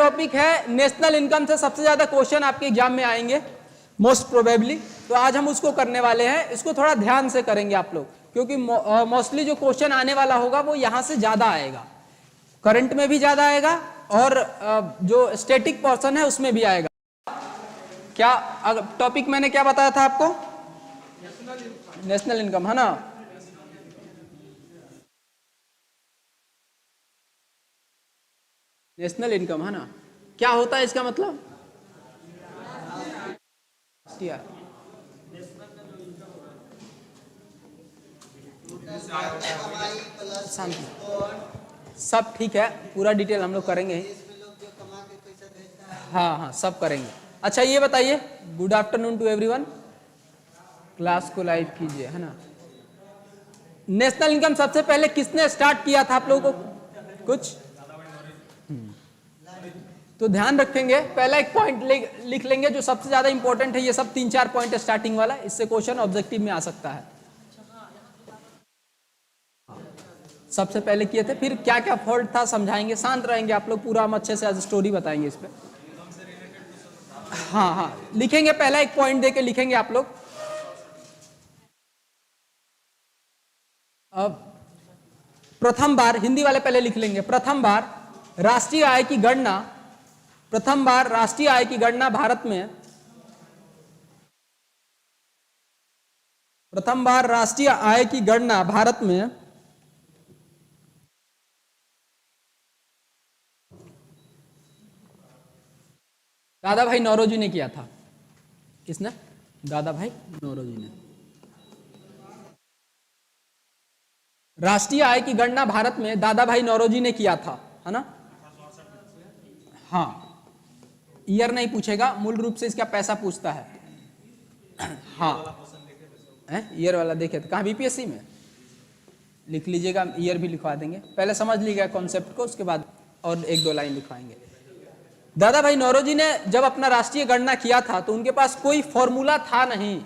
Topic है national income से सबसे ज्यादा क्वेश्चन आपके एग्जाम में आएंगे मोस्ट प्रोबेबली, तो आज हम उसको करने वाले हैं। इसको थोड़ा ध्यान से करेंगे आप लोग, क्योंकि मोस्टली जो क्वेश्चन आने वाला होगा वो यहां से ज्यादा आएगा, करंट में भी ज्यादा आएगा और जो स्टैटिक पोर्शन है उसमें भी आएगा। क्या टॉपिक मैंने क्या बताया था आपको? नेशनल इनकम, है ना? नेशनल इनकम, है ना? क्या होता है इसका मतलब? शांति, सब ठीक है, पूरा डिटेल हम लोग करेंगे। हाँ हाँ, सब करेंगे। अच्छा ये बताइए, good afternoon to everyone, class को लाइव कीजिए, है ना? नेशनल इनकम सबसे पहले किसने स्टार्ट किया था आप लोगों को कुछ? तो ध्यान रखेंगे, पहला एक पॉइंट लिख लेंगे जो सबसे ज्यादा इंपॉर्टेंट है। ये सब 3-4 पॉइंट स्टार्टिंग वाला, इससे क्वेश्चन ऑब्जेक्टिव में आ सकता है। सबसे पहले किए थे, फिर क्या क्या फॉल्ट था समझाएंगे। शांत रहेंगे आप लोग, पूरा हम अच्छे से आज स्टोरी बताएंगे इस पे। हाँ हाँ, लिखेंगे, पहला एक पॉइंट देके लिखेंगे आप लोग। अब प्रथम बार, हिंदी वाले पहले लिख लेंगे, प्रथम बार राष्ट्रीय आय की गणना, प्रथम बार राष्ट्रीय आय की गणना भारत में, प्रथम बार राष्ट्रीय आय की गणना भारत में दादा भाई नौरोजी ने किया था। किसने? दादा भाई नौरोजी ने। राष्ट्रीय आय की गणना भारत में दादा भाई नौरोजी ने किया था, है ना? हाँ, ईयर नहीं पूछेगा, मूल रूप से इसका पैसा पूछता है। हाँ, ईयर वाला देखे तो कहाँ? बीपीएससी में लिख लीजिएगा, ईयर भी लिखवा देंगे। पहले समझ लीजिएगा कॉन्सेप्ट को, उसके बाद और 1-2 लाइन लिखवाएंगे। दादा भाई नौरोजी ने जब अपना राष्ट्रीय गणना किया था तो उनके पास कोई फॉर्मूला था नहीं।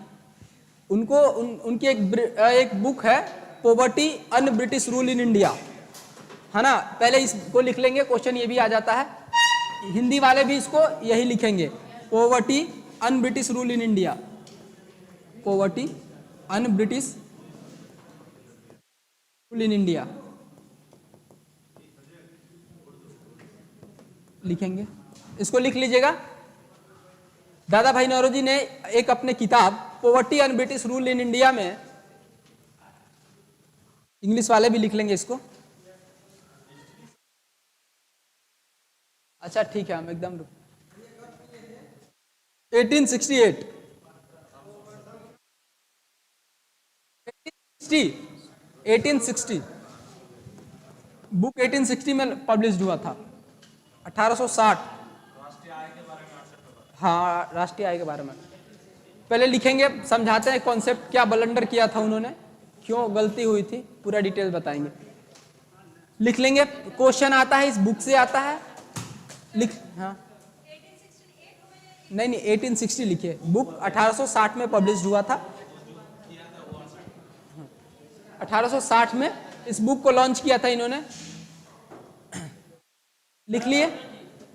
उनको उनकी एक बुक है, poverty un British rule in India, है ना? पहले इसको लिख लेंगे, क्वेश्चन ये भी आ जाता है। हिंदी वाले भी इसको यही लिखेंगे, poverty un British rule in India, poverty un British rule in India लिखेंगे, इसको लिख लीजिएगा। दादा भाई नौरोजी ने एक अपने किताब poverty un British rule in India में, इंग्लिश वाले भी लिख लेंगे इसको। अच्छा ठीक है, हम एकदम 1868 1860 बुक 1860 में पब्लिश हुआ था। 1860, हाँ, राष्ट्रीय आय के बारे में पहले लिखेंगे, समझाते हैं कॉन्सेप्ट, क्या ब्लंडर किया था उन्होंने, क्यों गलती हुई थी, पूरा डिटेल बताएंगे। लिख लेंगे, क्वेश्चन आता है इस बुक से आता है, लिख। हाँ नहीं 1860 लिखिए, बुक 1860 में पब्लिश हुआ था। 1860 में इस बुक को लॉन्च किया था इन्होंने, लिख लिए।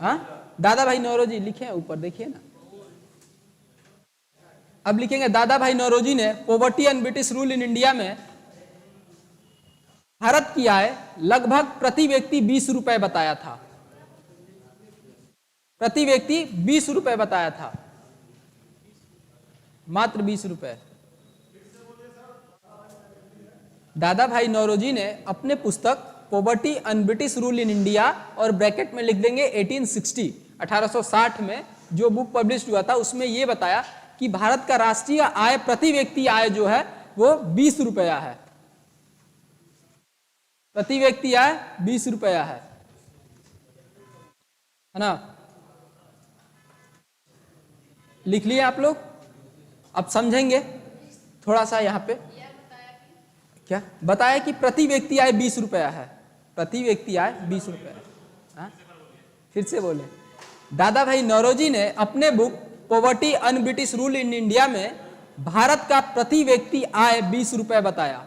हाँ, दादा भाई नौरोजी लिखे ऊपर, देखिए ना। अब लिखेंगे, दादा भाई नौरोजी ने poverty and British rule in India में भारत की आय लगभग प्रति व्यक्ति 20 रुपए बताया था, प्रति व्यक्ति 20 रुपए बताया था, मात्र 20 रुपए। दादा भाई नौरोजी ने अपने पुस्तक poverty and British rule in India, और ब्रैकेट में लिख देंगे 1860, 1860 में जो बुक पब्लिश हुआ था उसमें यह बताया कि भारत का राष्ट्रीय आय, प्रति व्यक्ति आय जो है वो 20 रुपया है, प्रति व्यक्ति आय 20 रुपया है ना? लिख लिए आप लोग? अब समझेंगे थोड़ा सा यहाँ पे। क्या बताया कि प्रति व्यक्ति आय 20 रुपया है, प्रति व्यक्ति आय 20 रुपया है। फिर से बोले, दादा भाई नौरोजी ने अपने book poverty un British rule in India में भारत का प्रति व्यक्ति आय 20 रुपए बताया,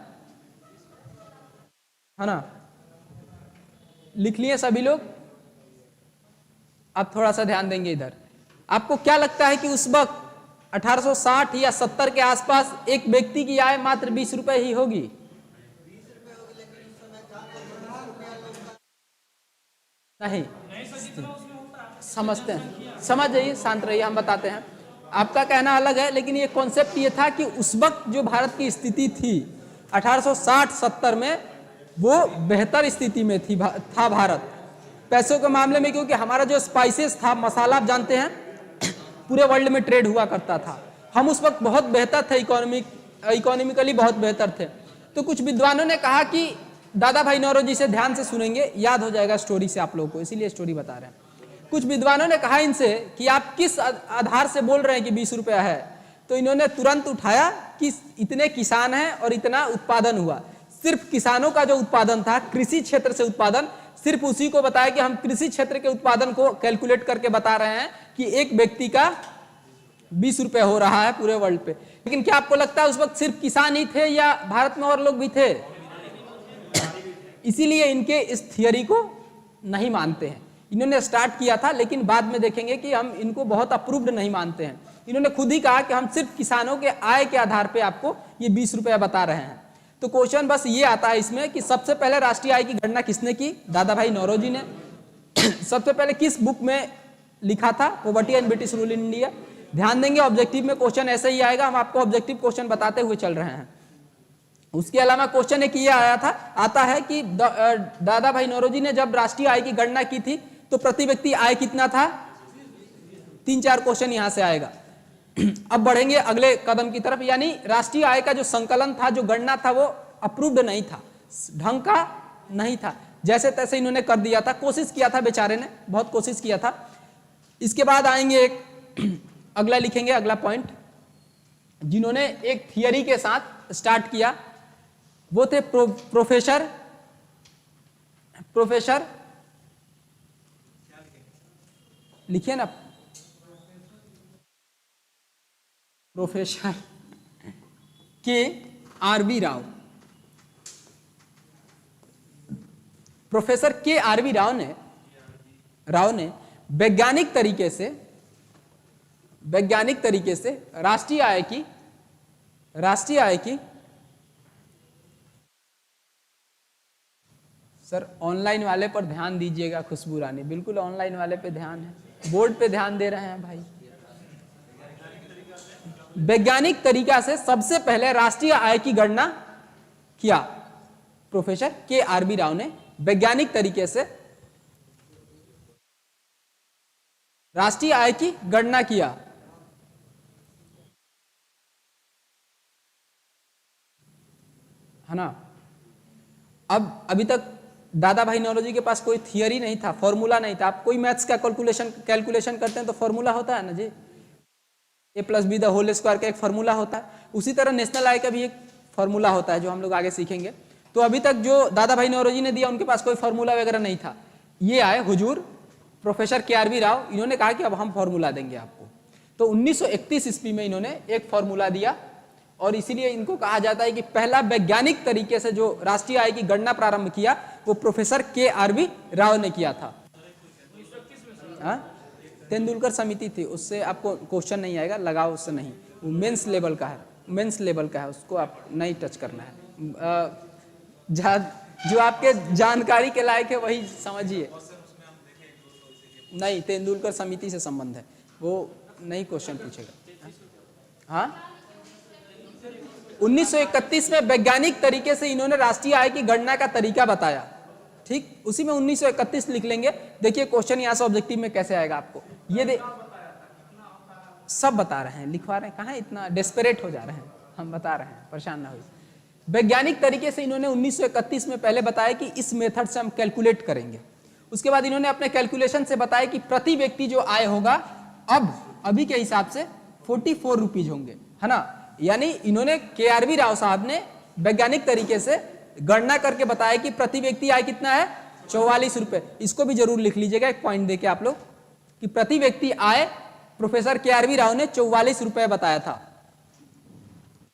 है ना? लिख लिए सभी लोग? अब थोड़ा सा ध्यान देंगे इधर। आपको क्या लगता है कि उस वक्त 1860 या 70 के आसपास एक व्यक्ति की आय मात्र 20 रुपए ही होगी? नहीं, समझते हैं, समझ जाइए, शांत रहिए, हम बताते हैं। आपका कहना अलग है, लेकिन ये कॉन्सेप्ट ये था कि उस वक्त जो भारत की स्थिति थी 1860-70 में, वो बेहतर स्थिति में था भारत पैसों के मामले में, क्योंकि हमारा जो स्पाइसेस था, मसाला आप जानते हैं पूरे वर्ल्ड में ट्रेड हुआ करता था। हम उस वक्त बहुत बेहतर थे, इकोनॉमिकली बहुत बेहतर थे। तो कुछ विद्वानों ने कहा कि दादा भाई नौरोजी से ध्यान से सुनेंगे, याद हो जाएगा स्टोरी से आप लोगों को, इसीलिए स्टोरी बता रहे हैं। कुछ विद्वानों ने कहा इनसे कि आप किस आधार से बोल रहे हैं कि 20 रुपया है? तो इन्होंने तुरंत उठाया कि इतने किसान हैं और इतना उत्पादन हुआ। सिर्फ किसानों का जो उत्पादन था, कृषि क्षेत्र से उत्पादन, सिर्फ उसी को बताया कि हम कृषि क्षेत्र के उत्पादन को कैलकुलेट करके बता रहे हैं कि एक व्यक्ति का 20 रुपए हो रहा है पूरे वर्ल्ड पे। लेकिन क्या आपको लगता है उस वक्त सिर्फ किसान ही थे या भारत में और लोग भी थे? इसीलिए इनके इस थियरी को नहीं मानते हैं। इन्होंने स्टार्ट किया था, लेकिन बाद में देखेंगे कि हम इनको बहुत अप्रूव्ड नहीं मानते हैं। इन्होंने खुद ही कहा कि हम सिर्फ किसानों के आय के आधार पे आपको ये 20 रुपया बता रहे हैं। तो क्वेश्चन बस ये आता है इसमें कि सबसे पहले राष्ट्रीय आय की गणना किसने की? दादा भाई नौरोजी ने। सबसे पहले किस बुक में लिखा था? Poverty and British rule in India. ध्यान देंगे, ऑब्जेक्टिव में क्वेश्चन ऐसे ही आएगा, हम आपको ऑब्जेक्टिव क्वेश्चन बताते हुए चल रहे हैं। उसके अलावा क्वेश्चन एक ये आया था, आता है कि दादा भाई नौरोजी ने जब राष्ट्रीय आय की गणना की थी तो प्रति व्यक्ति आय कितना था? 3-4 क्वेश्चन यहां से आएगा। अब बढ़ेंगे अगले कदम की तरफ, यानी राष्ट्रीय आय का जो संकलन था, जो गणना था, वो अप्रूव्ड नहीं था, ढंग का नहीं था, जैसे तैसे इन्होंने कर दिया था। कोशिश किया था बेचारे ने, बहुत कोशिश किया था। इसके बाद आएंगे एक अगला लिखेंगे, अगला पॉइंट जिन्होंने एक थियरी के साथ स्टार्ट किया, वो थे प्रोफेसर लिखिए ना, प्रोफेसर के.आर.बी. राव। प्रोफेसर के.आर.बी. राव ने वैज्ञानिक तरीके से राष्ट्रीय आय की सर ऑनलाइन वाले पर ध्यान दीजिएगा खुशबू रानी, बिल्कुल ऑनलाइन वाले पे ध्यान है, बोर्ड पे ध्यान दे रहे हैं भाई। वैज्ञानिक तरीका से सबसे पहले राष्ट्रीय आय की गणना किया प्रोफेसर के.आर.बी. राव ने। वैज्ञानिक तरीके से राष्ट्रीय आय की गणना किया। है ना? अब अभी तक दादा भाई नौरोजी के पास कोई थियरी नहीं था, फॉर्मूला नहीं था। आप कोई मैथ्स का कैलकुलेशन करते हैं तो फॉर्मूला होता है ना जी, a+b द होल स्क्वायर का एक फॉर्मूला होता है। उसी तरह नेशनल आय का भी एक फॉर्मूला होता है, जो हम लोग आगे सीखेंगे। तो अभी तक जो दादा भाई नौरोजी ने दिया, उनके पास कोई फॉर्मूला वगैरह नहीं था। ये आए हुजूर प्रोफेसर के.आर.बी. राव, इन्होंने कहा कि अब हम फॉर्मूला देंगे आपको। तो 1931 ईस्वी में इन्होंने एक फॉर्मूला दिया, और इसीलिए इनको कहा जाता है कि पहला वैज्ञानिक तरीके से जो राष्ट्रीय आय की गणना प्रारंभ किया, वो प्रोफेसर के.आर.बी. राव ने किया था। तेंदुलकर समिति थी, उससे आपको क्वेश्चन नहीं आएगा, लगाओ उससे नहीं, वो मेंस लेवल का है, उसको आप नहीं टच करना है। जो आपके जानकारी के लायक है वही समझिए। नहीं, तेंदुलकर समिति से संबंध है, वो नहीं क्वेश्चन पूछेगा। हाँ, 1931 में वैज्ञानिक तरीके से इन्होंने राष्ट्रीय आय की गणना का तरीका बताया। ठीक, उसी में 1931 लिख लेंगे। देखिए क्वेश्चन यहां से ऑब्जेक्टिव में कैसे आएगा आपको, ये सब बता रहे हैं, लिखवा रहे हैं, कहां इतना डेस्परेट हो जा रहे हैं, हम बता रहे हैं, परेशान ना हो। वैज्ञानिक तरीके से इन्होंने 1931 में पहले बताया कि इस मेथड से हम कैलकुलेट करेंगे। उसके बाद इन्होंने अपने कैलकुलेशन से बताया कि प्रति व्यक्ति जो आय होगा अभी के हिसाब से 44 रुपीज होंगे, है ना? यानी इन्होंने के.आर.बी. राव साहब ने वैज्ञानिक तरीके से गणना करके बताया कि प्रति व्यक्ति आय कितना है? 44 रुपए। इसको भी जरूर लिख लीजिएगा एक पॉइंट देके आप लोग, कि प्रति व्यक्ति आय प्रोफेसर के.आर.बी. राव ने 44 रुपए बताया था,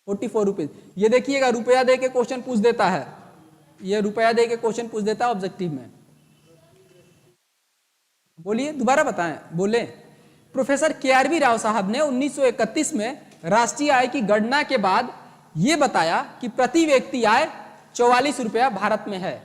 44 रुपीज। ये देखिएगा रुपया दे के क्वेश्चन पूछ देता है, ये रुपया दे के क्वेश्चन पूछ देता है ऑब्जेक्टिव में। बोलिए, दोबारा बताएं, बोले। प्रोफेसर KRV राव साहब ने 1931 में राष्ट्रीय आय की गणना के बाद यह बताया कि प्रति व्यक्ति आय 44 रुपया भारत में है।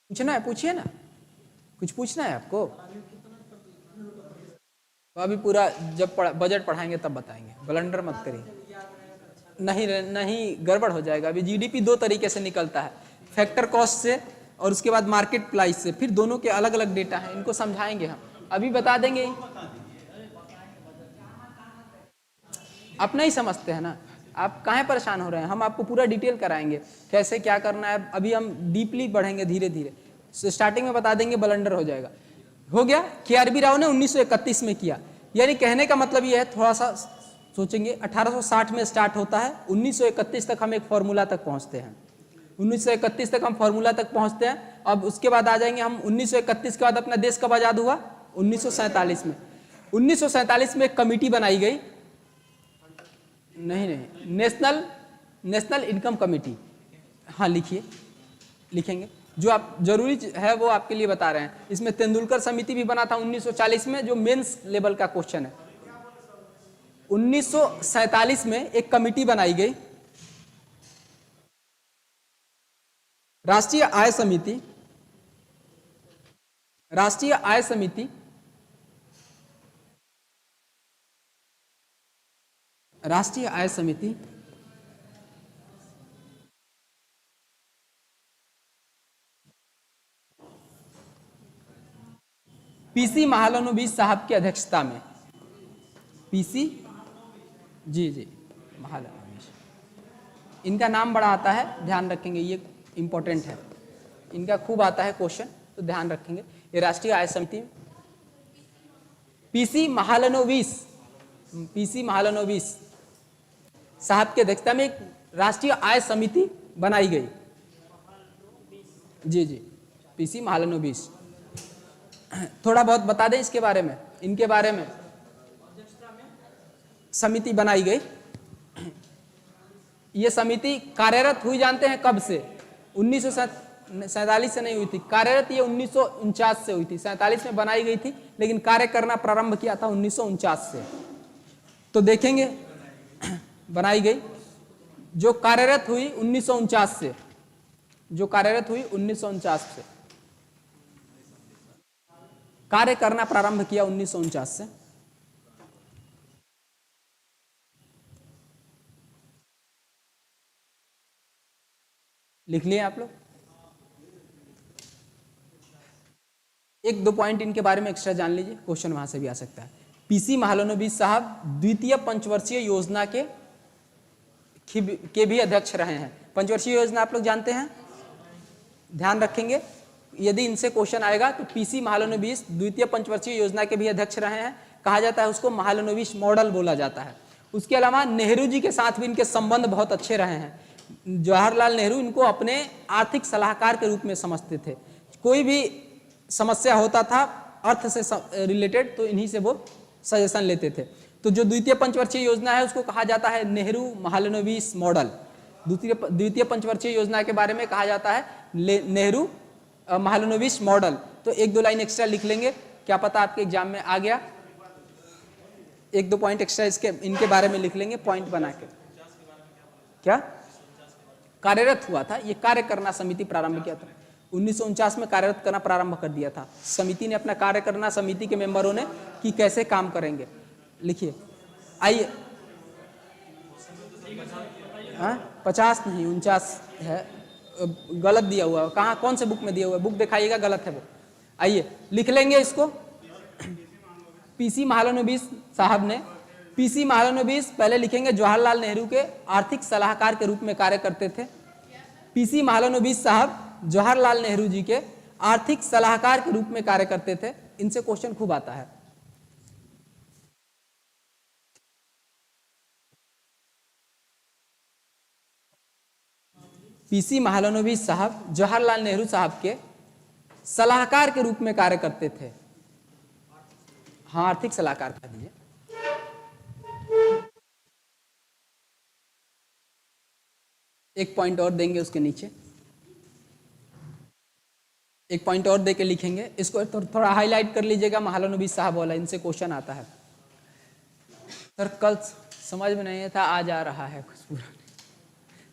पूछना है, पूछिए ना, कुछ पूछना है आपको? तो अभी पूरा जब बजट पढ़ाएंगे तब बताएंगे, ब्लंडर मत करिए। नहीं नहीं, गड़बड़ हो जाएगा। अभी GDP दो तरीके से निकलता है, फैक्टर कॉस्ट से और उसके बाद मार्केट प्राइस से, फिर दोनों के अलग अलग डेटा हैं, इनको समझाएंगे हम, अभी बता देंगे। आप नहीं समझते हैं ना, आप काहे परेशान हो रहे हैं? हम आपको पूरा डिटेल कराएंगे कैसे क्या करना है। अभी हम डीपली बढ़ेंगे धीरे धीरे, स्टार्टिंग में बता देंगे, ब्लंडर हो जाएगा। हो गया, KRV राव ने 1931 में किया। यानी कहने का मतलब ये है, थोड़ा सा सोचेंगे, 1860 में स्टार्ट होता है, 1931 तक हम एक फॉर्मूला तक पहुंचते हैं। 1931 तक हम फॉर्मूला तक पहुंचते हैं। अब उसके बाद आ जाएंगे हम 1931 के बाद अपना देश कब आजाद हुआ? 1947 में। 1947 में एक कमिटी बनाई गई, नहीं, नेशनल इनकम कमेटी। हाँ लिखिए, लिखेंगे, जो आप जरूरी है वो आपके लिए बता रहे हैं। इसमें तेंदुलकर समिति भी बना था 1940 में, जो मेंस लेवल का क्वेश्चन है। 1947 में एक कमिटी बनाई गई, राष्ट्रीय आय समिति। राष्ट्रीय आय समिति PC महालनोबिस साहब की अध्यक्षता में। PC, जी महालनोबिस, इनका नाम बड़ा आता है, ध्यान रखेंगे, ये इंपॉर्टेंट है, इनका खूब आता है क्वेश्चन, तो ध्यान रखेंगे। ये राष्ट्रीय आय समिति PC महालनोबिस साहब की अध्यक्षता में एक राष्ट्रीय आय समिति बनाई गई। जी PC महालनोबिस, थोड़ा बहुत बता दें इसके बारे में, इनके बारे में। समिति बनाई गई, ये समिति कार्यरत हुई जानते हैं कब से? 1947 से नहीं हुई थी कार्यरत, ये 1949 से हुई थी। 47 में बनाई गई थी, लेकिन कार्य करना प्रारंभ किया था 1949 से। तो देखेंगे, बनाई गई, जो कार्यरत हुई 1949 से, कार्य करना प्रारंभ किया 1949 से। लिख लिए आप लोग? एक दो पॉइंट इनके बारे में एक्स्ट्रा जान लीजिए, क्वेश्चन वहां से भी आ सकता है। PC महालनोबिस साहब द्वितीय पंचवर्षीय योजना के भी अध्यक्ष रहे हैं। पंचवर्षीय योजना आप लोग जानते हैं, ध्यान रखेंगे, यदि इनसे क्वेश्चन आएगा तो PC महालनोबिस द्वितीय पंचवर्षीय योजना के भी अध्यक्ष रहे हैं। कहा जाता है उसको महालनोबिस मॉडल बोला जाता है। उसके अलावा नेहरू जी के साथ भी इनके संबंध बहुत अच्छे रहे हैं। जवाहरलाल नेहरू इनको अपने आर्थिक सलाहकार के रूप में समझते थे। कोई भी समस्या होता था अर्थ से रिलेटेड, तो इन्हीं से वो सजेशन लेते थे। तो जो द्वितीय पंचवर्षीय योजना है उसको कहा जाता है नेहरू महालनोबिस मॉडल। द्वितीय पंचवर्षीय योजना के बारे में कहा जाता है नेहरू महालनोबिस मॉडल। तो एक दो लाइन एक्स्ट्रा लिख लेंगे, क्या पता आपके एग्जाम में आ गया। एक दो पॉइंट एक्स्ट्रा इनके बारे में लिख लेंगे पॉइंट बना के। क्या कार्यरत हुआ था, ये कार्य करना समिति प्रारंभ किया था 1949 में, कार्यरत करना प्रारंभ कर दिया था समिति ने। अपना कार्य करना समिति के मेंबरों ने कि कैसे काम करेंगे। लिखिए, आइए, 50 नहीं 49 है, गलत दिया हुआ है। कहाँ, कौन से बुक में दिया हुआ है? बुक दिखाइएगा, गलत है वो। आइए लिख लेंगे इसको। PC महालनोबिस साहब ने, PC महालनोबिस पहले लिखेंगे जवाहरलाल नेहरू के आर्थिक सलाहकार के रूप में कार्य करते थे। PC महालनोबिस साहब जवाहरलाल नेहरू जी के आर्थिक सलाहकार के रूप में कार्य करते थे। इनसे क्वेश्चन खूब आता है। PC महालनोबिस साहब जवाहरलाल नेहरू साहब के सलाहकार के रूप में कार्य करते थे। हाँ, आर्थिक सलाहकार कह दीजिए। एक पॉइंट और देंगे उसके नीचे, एक पॉइंट और देके लिखेंगे इसको, थोड़ा हाईलाइट कर लीजिएगा, महालनोबिस साहब वाला, इनसे क्वेश्चन आता है। सर कल समझ में नहीं था, आज आ रहा है कुछ पूरा।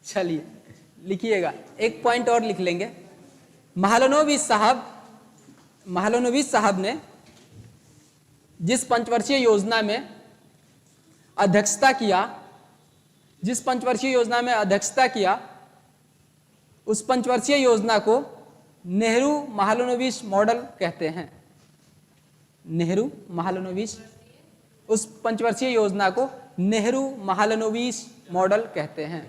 चलिए लिखिएगा, एक पॉइंट और लिख लेंगे। महालनोबिस साहब ने जिस पंचवर्षीय योजना में अध्यक्षता किया, उस पंचवर्षीय योजना को नेहरू महालनोबिस मॉडल कहते हैं। नेहरू महालनोबिस, उस पंचवर्षीय योजना को नेहरू महालनोबिस मॉडल कहते हैं।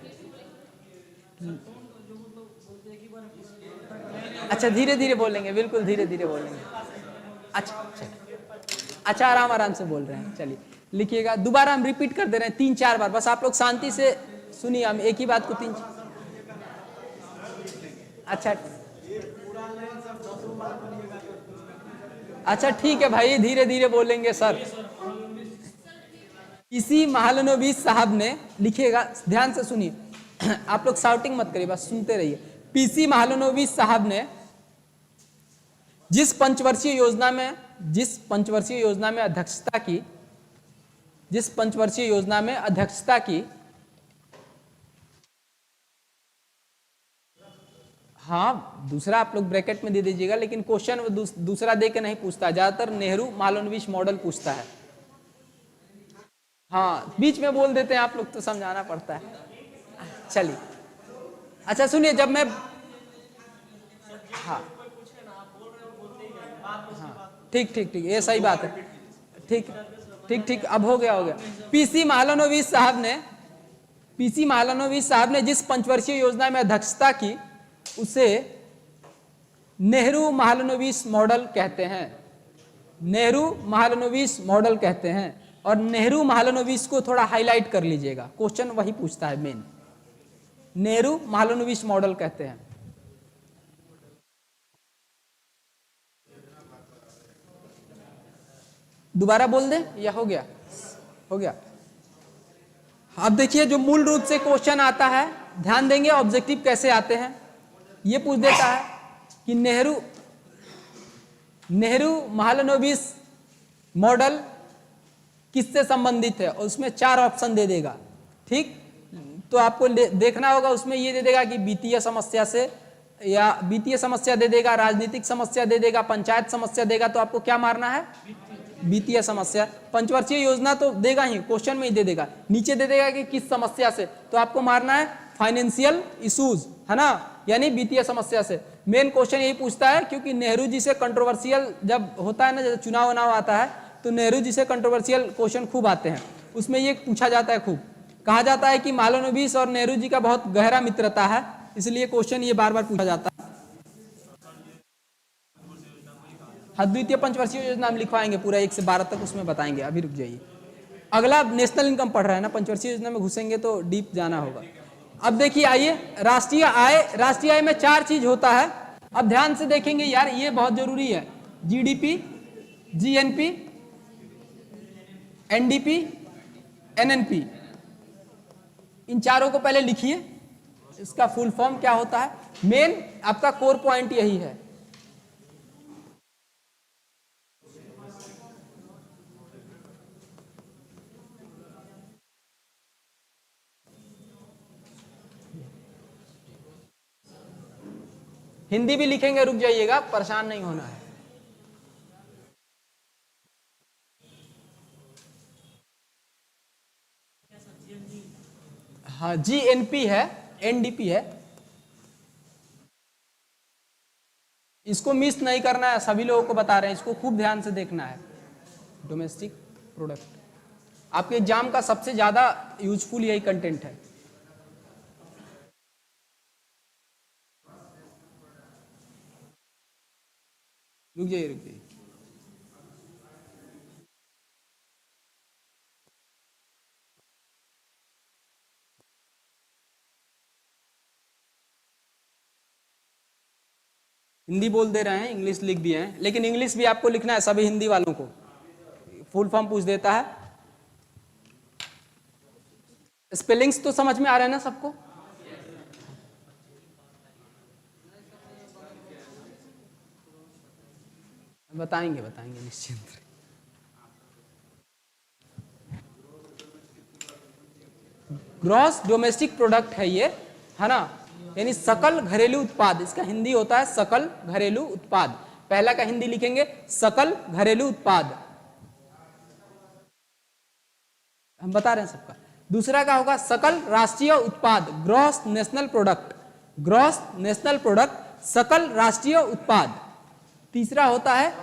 अच्छा, धीरे धीरे बोलेंगे, बिल्कुल धीरे धीरे बोलेंगे। अच्छा, आराम से बोल रहे हैं। चलिए लिखिएगा, दोबारा हम रिपीट कर दे रहे हैं 3-4 बार, बस आप लोग शांति से सुनिए, हम एक ही बात को 3। अच्छा ठीक है भाई, धीरे धीरे बोलेंगे सर। इसी महालनोबिस साहब ने, लिखिएगा ध्यान से सुनिए, आप लोग शाउटिंग मत करिए, बस सुनते रहिए। पीसी महालनोबिस साहब ने जिस पंचवर्षीय योजना में अध्यक्षता की, हाँ दूसरा आप लोग ब्रैकेट में दे दीजिएगा, लेकिन क्वेश्चन दूसरा दे के नहीं पूछता, ज्यादातर नेहरू महालनोबिस मॉडल पूछता है। हाँ बीच में बोल देते हैं आप लोग, तो समझाना पड़ता है। चलिए अच्छा सुनिए, जब मैं हाँ ठीक, ये सही बात है। ठीक, अब हो गया। पीसी महालनोबिस साहब ने जिस पंचवर्षीय योजना में अध्यक्षता की, उसे नेहरू महालनोबिस मॉडल कहते हैं। नेहरू महालनोबिस मॉडल कहते हैं। और नेहरू महालनोबिस को थोड़ा हाईलाइट कर लीजिएगा, क्वेश्चन वही पूछता है मेन। नेहरू महालनोबिस मॉडल कहते हैं। दोबारा बोल दे या हो गया? अब देखिए, जो मूल रूप से क्वेश्चन आता है, ध्यान देंगे ऑब्जेक्टिव कैसे आते हैं। ये पूछ देता है कि नेहरू महालनोबिस मॉडल किससे संबंधित है, और उसमें 4 ऑप्शन दे देगा। ठीक, तो आपको देखना होगा, उसमें ये दे देगा कि वित्तीय समस्या से, या वित्तीय समस्या दे देगा, राजनीतिक समस्या दे देगा, पंचायत समस्या देगा, तो आपको क्या मारना है? वित्तीय समस्या। पंचवर्षीय योजना तो देगा ही, क्वेश्चन में ही दे देगा। नीचे दे देगा कि किस समस्या से, तो आपको मारना है फाइनेंशियल इश्यूज, है ना, यानी वित्तीय समस्या से। मेन क्वेश्चन यही पूछता है, क्योंकि नेहरू जी से कंट्रोवर्शियल जब होता है ना, जब चुनाव आता है, तो नेहरू जी से कंट्रोवर्शियल क्वेश्चन खूब आते हैं। उसमें ये पूछा जाता है, खूब कहा जाता है कि महालनोबिस और नेहरू जी का बहुत गहरा मित्रता है, इसलिए क्वेश्चन ये बार बार पूछा जाता है। हाँ, द्वितीय पंचवर्षीय योजना हम लिखवाएंगे पूरा 1 से 12 तक, उसमें बताएंगे, अभी रुक जाइए। अगला नेशनल इनकम पढ़ रहा है ना, पंचवर्षीय योजना में घुसेंगे तो डीप जाना होगा। अब देखिए, आइए, राष्ट्रीय आय में 4 चीज होता है। अब ध्यान से देखेंगे यार, ये बहुत जरूरी है। जीडीपी, जीएनपी, एनडीपी, एनएनपी, इन चारों को पहले लिखिए, इसका फुल फॉर्म क्या होता है। मेन आपका कोर पॉइंट यही है। हिंदी भी लिखेंगे, रुक जाइएगा, परेशान नहीं होना है। हाँ, जीएनपी है, एनडीपी है, इसको मिस नहीं करना है, सभी लोगों को बता रहे हैं, इसको खूब ध्यान से देखना है। डोमेस्टिक प्रोडक्ट आपके एग्जाम का सबसे ज्यादा यूजफुल यही कंटेंट है। रुक जाइए। हिंदी बोल दे रहे हैं, इंग्लिश लिख भी हैं, लेकिन इंग्लिश भी आपको लिखना है, सभी हिंदी वालों को फुल फॉर्म पूछ देता है। स्पेलिंग्स तो समझ में आ रहा है ना सबको? बताएंगे बताएंगे निश्चिंत। ग्रॉस डोमेस्टिक प्रोडक्ट है ये, है ना, यानी सकल घरेलू उत्पाद। इसका हिंदी होता है सकल घरेलू उत्पाद। पहला का हिंदी लिखेंगे सकल घरेलू उत्पाद, हम बता रहे हैं सबका। दूसरा का होगा सकल राष्ट्रीय उत्पाद, gross national product, gross national product, सकल राष्ट्रीय उत्पाद। तीसरा होता है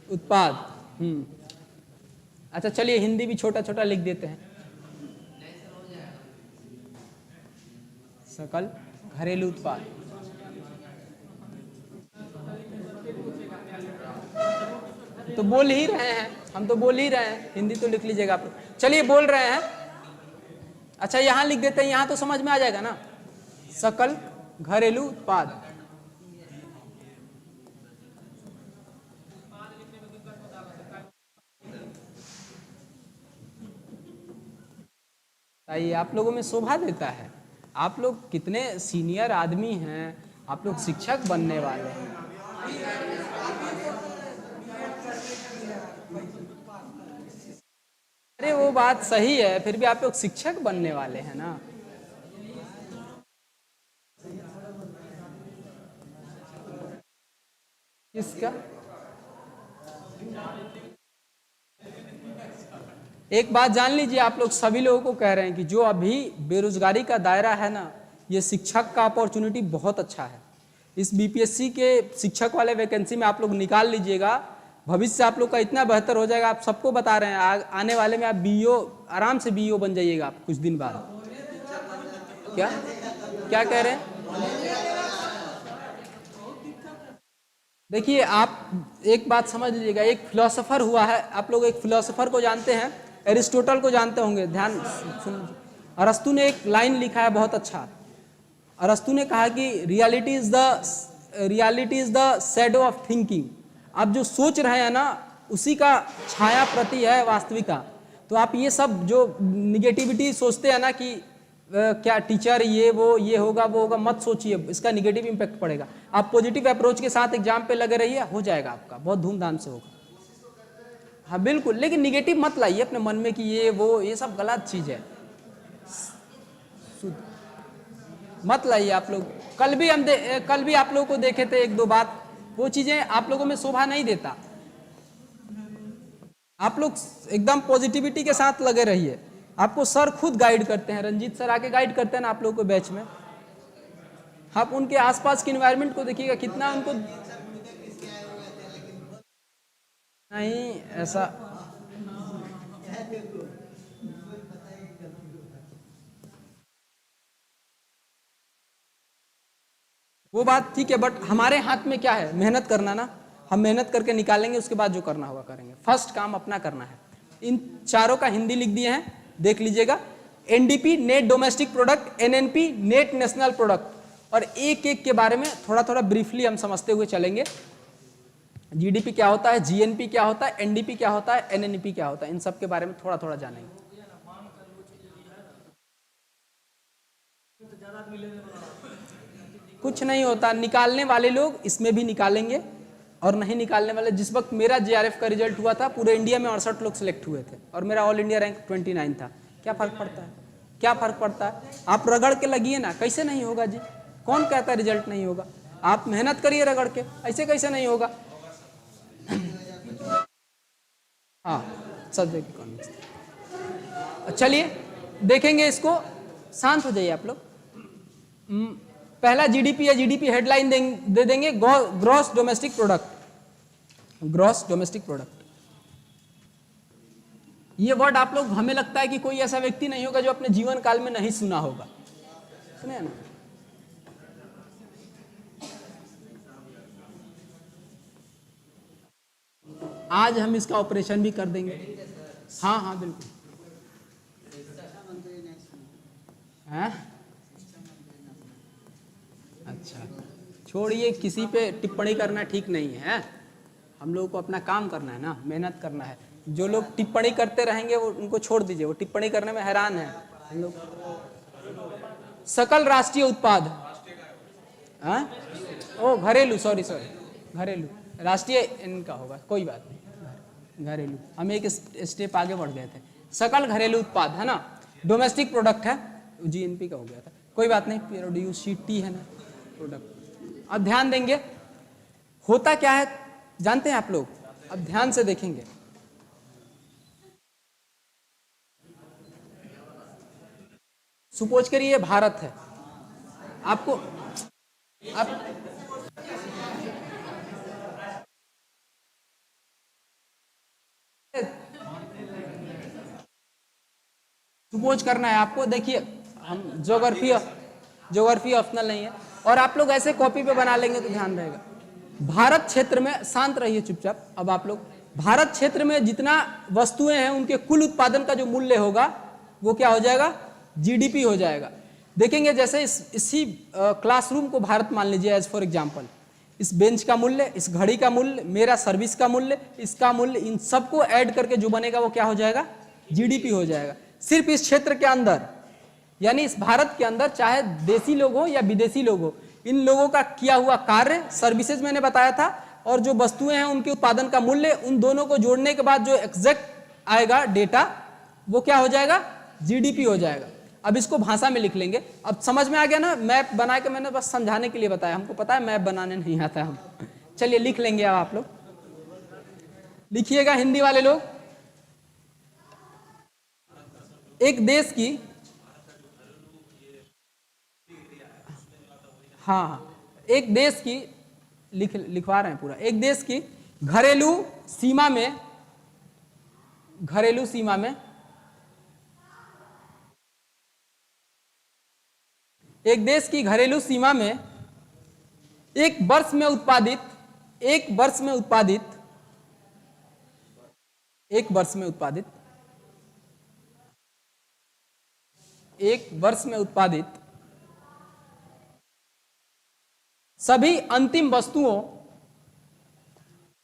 उत्पाद। अच्छा चलिए हिंदी भी छोटा छोटा लिख देते हैं, सकल घरेलू उत्पाद। तो बोल ही रहे हैं, हम तो बोल ही रहे हैं, हिंदी तो लिख लीजिएगा आप लोग। चलिए बोल रहे हैं, अच्छा यहां लिख देते हैं, यहां तो समझ में आ जाएगा ना, सकल घरेलू उत्पाद। आइए, आप लोगों में शोभा देता है, आप लोग कितने सीनियर आदमी हैं, आप लोग शिक्षक बनने वाले हैं। अरे वो बात सही है, फिर भी आप लोग शिक्षक बनने वाले हैं ना। किसका? एक बात जान लीजिए, आप लोग सभी लोगों को कह रहे हैं कि जो अभी बेरोजगारी का दायरा है ना, ये शिक्षक का अपॉर्चुनिटी बहुत अच्छा है। इस बीपीएससी के शिक्षक वाले वैकेंसी में आप लोग निकाल लीजिएगा, भविष्य आप लोग का इतना बेहतर हो जाएगा। आप सबको बता रहे हैं, आने वाले में आप बीईओ, आराम से बीईओ बन जाइएगा आप कुछ दिन बाद। क्या क्या कह रहे हैं? देखिए आप एक बात समझ लीजिएगा, एक फिलोसोफर हुआ है, आप लोग एक फिलोसोफर को जानते हैं, एरिस्टोटल को जानते होंगे, ध्यान सुन। अरस्तु ने एक लाइन लिखा है बहुत अच्छा। अरस्तु ने कहा कि reality is the shadow of thinking. आप जो सोच रहे हैं ना, उसी का छाया प्रति है वास्तविकता। तो आप ये सब जो निगेटिविटी सोचते हैं ना कि क्या टीचर ये वो ये होगा वो होगा, मत सोचिए, इसका निगेटिव इम्पैक्ट पड़ेगा। आप पॉजिटिव अप्रोच के साथ एग्जाम पे लगे रहिए, हो जाएगा आपका, बहुत धूमधाम से होगा। हाँ बिल्कुल, लेकिन निगेटिव मत लाइए अपने मन में कि ये वो, ये सब गलत चीज है, मत लाइए आप लोग। कल भी आप लोगों को देखे थे एक दो बात, वो चीजें आप लोगों में शोभा नहीं देता। आप लोग एकदम पॉजिटिविटी के साथ लगे रहिए। आपको सर खुद गाइड करते हैं, रंजीत सर आके गाइड करते हैं ना आप लोगों को बैच में। आप उनके आसपास के एनवायरनमेंट को देखिएगा, कितना उनको नहीं ऐसा। वो बात ठीक है, बट हमारे हाथ में क्या है, मेहनत करना ना। हम मेहनत करके निकालेंगे, उसके बाद जो करना होगा करेंगे। फर्स्ट काम अपना करना है। इन चारों का हिंदी लिख दिए हैं, देख लीजिएगा। NDP net domestic product, NNP net national product, और एक एक के बारे में थोड़ा थोड़ा ब्रीफली हम समझते हुए चलेंगे। जीडीपी क्या होता है, जीएनपी क्या होता है, एनडीपी क्या होता है, एनएनपी क्या होता है, इन सब के बारे में थोड़ा थोड़ा जानेंगे। कुछ नहीं होता, निकालने वाले लोग इसमें भी निकालेंगे और नहीं निकालने वाले। जिस वक्त मेरा जेआरएफ का रिजल्ट हुआ था, पूरे इंडिया में 68 लोग सिलेक्ट हुए थे और मेरा ऑल इंडिया रैंक 29 था। क्या फर्क पड़ता है, क्या फर्क पड़ता है? आप रगड़ के लगिए ना, कैसे नहीं होगा जी? कौन कहता है रिजल्ट नहीं होगा? आप मेहनत करिए रगड़ के, ऐसे कैसे नहीं होगा? हाँ सब्जेक्ट इकोनॉमिक्स। चलिए देखेंगे इसको, शांत हो जाइए आप लोग। पहला जीडीपी है, जीडीपी हेडलाइन दे देंगे, gross domestic product. Gross domestic product, ये वर्ड आप लोग, हमें लगता है कि कोई ऐसा व्यक्ति नहीं होगा जो अपने जीवन काल में नहीं सुना होगा। सुने ना? आज हम इसका ऑपरेशन भी कर देंगे। हाँ हाँ बिल्कुल। हैं? अच्छा छोड़िए, किसी पे टिप्पणी करना ठीक नहीं है। हम लोगों को अपना काम करना है ना, मेहनत करना है। जो लोग टिप्पणी करते रहेंगे वो उनको छोड़ दीजिए, वो टिप्पणी करने में हैरान है हम लोग। सकल राष्ट्रीय उत्पाद, हाँ ओ घरेलू, सॉरी घरेलू, राष्ट्रीय इनका होगा, कोई बात नहीं, घरेलू। हम एक स्टेप आगे बढ़ गए थे। सकल घरेलू उत्पाद है ना, डोमेस्टिक प्रोडक्ट है, जीएनपी का हो गया था, कोई बात नहीं, प्रोड्यूसिटी है ना, प्रोडक्ट। अब ध्यान देंगे होता क्या है जानते हैं आप लोग, अब ध्यान से देखेंगे। सपोज करिए ये भारत है, आपको आप सपोज करना है आपको। देखिए हम ज्योग्राफी ऑप्शनल नहीं है, और आप लोग ऐसे कॉपी पे बना लेंगे तो ध्यान रहेगा। भारत क्षेत्र में, शांत रहिए चुपचाप, अब आप लोग भारत क्षेत्र में जितना वस्तुएं हैं उनके कुल उत्पादन का जो मूल्य होगा वो क्या हो जाएगा, जीडीपी हो जाएगा। देखेंगे जैसे इसी क्लासरूम को भारत मान लीजिए एज फॉर एग्जाम्पल, इस बेंच का मूल्य, इस घड़ी का मूल्य, मेरा सर्विस का मूल्य, इसका मूल्य, इन सबको ऐड करके जो बनेगा वो क्या हो जाएगा, जीडीपी हो जाएगा। सिर्फ इस क्षेत्र के अंदर, यानी इस भारत के अंदर, चाहे देसी लोग हो या विदेशी लोग हो, इन लोगों का किया हुआ कार्य, सर्विसेज मैंने बताया था, और जो वस्तुएं हैं उनके उत्पादन का मूल्य, उन दोनों को जोड़ने के बाद जो एग्जैक्ट आएगा डेटा वो क्या हो जाएगा, जीडीपी हो जाएगा। अब इसको भाषा में लिख लेंगे। अब समझ में आ गया ना, मैप बना के मैंने बस समझाने के लिए बताया, हमको पता है मैप बनाने नहीं आता है हम। चलिए लिख लेंगे। अब आप लोग लिखिएगा, हिंदी वाले लोग। एक देश की, हाँ एक देश की लिखवा रहे हैं पूरा। एक देश की घरेलू सीमा में, घरेलू सीमा में, एक देश की घरेलू सीमा में एक वर्ष में उत्पादित, एक वर्ष में उत्पादित, एक वर्ष में उत्पादित, एक वर्ष में उत्पादित सभी अंतिम वस्तुओं,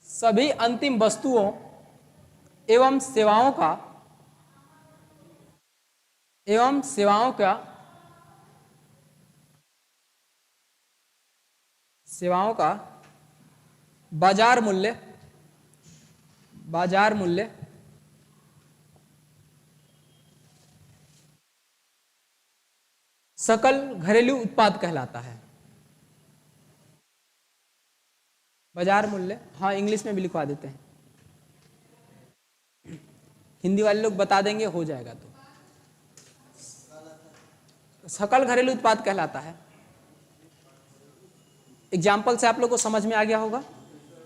सभी अंतिम वस्तुओं एवं सेवाओं का, एवं सेवाओं का, सेवाओं का बाजार मूल्य, बाजार मूल्य सकल घरेलू उत्पाद कहलाता है। बाजार मूल्य, हाँ इंग्लिश में भी लिखवा देते हैं, हिंदी वाले लोग बता देंगे, हो जाएगा। तो सकल घरेलू उत्पाद कहलाता है। एग्जाम्पल से आप लोग को समझ में आ गया होगा।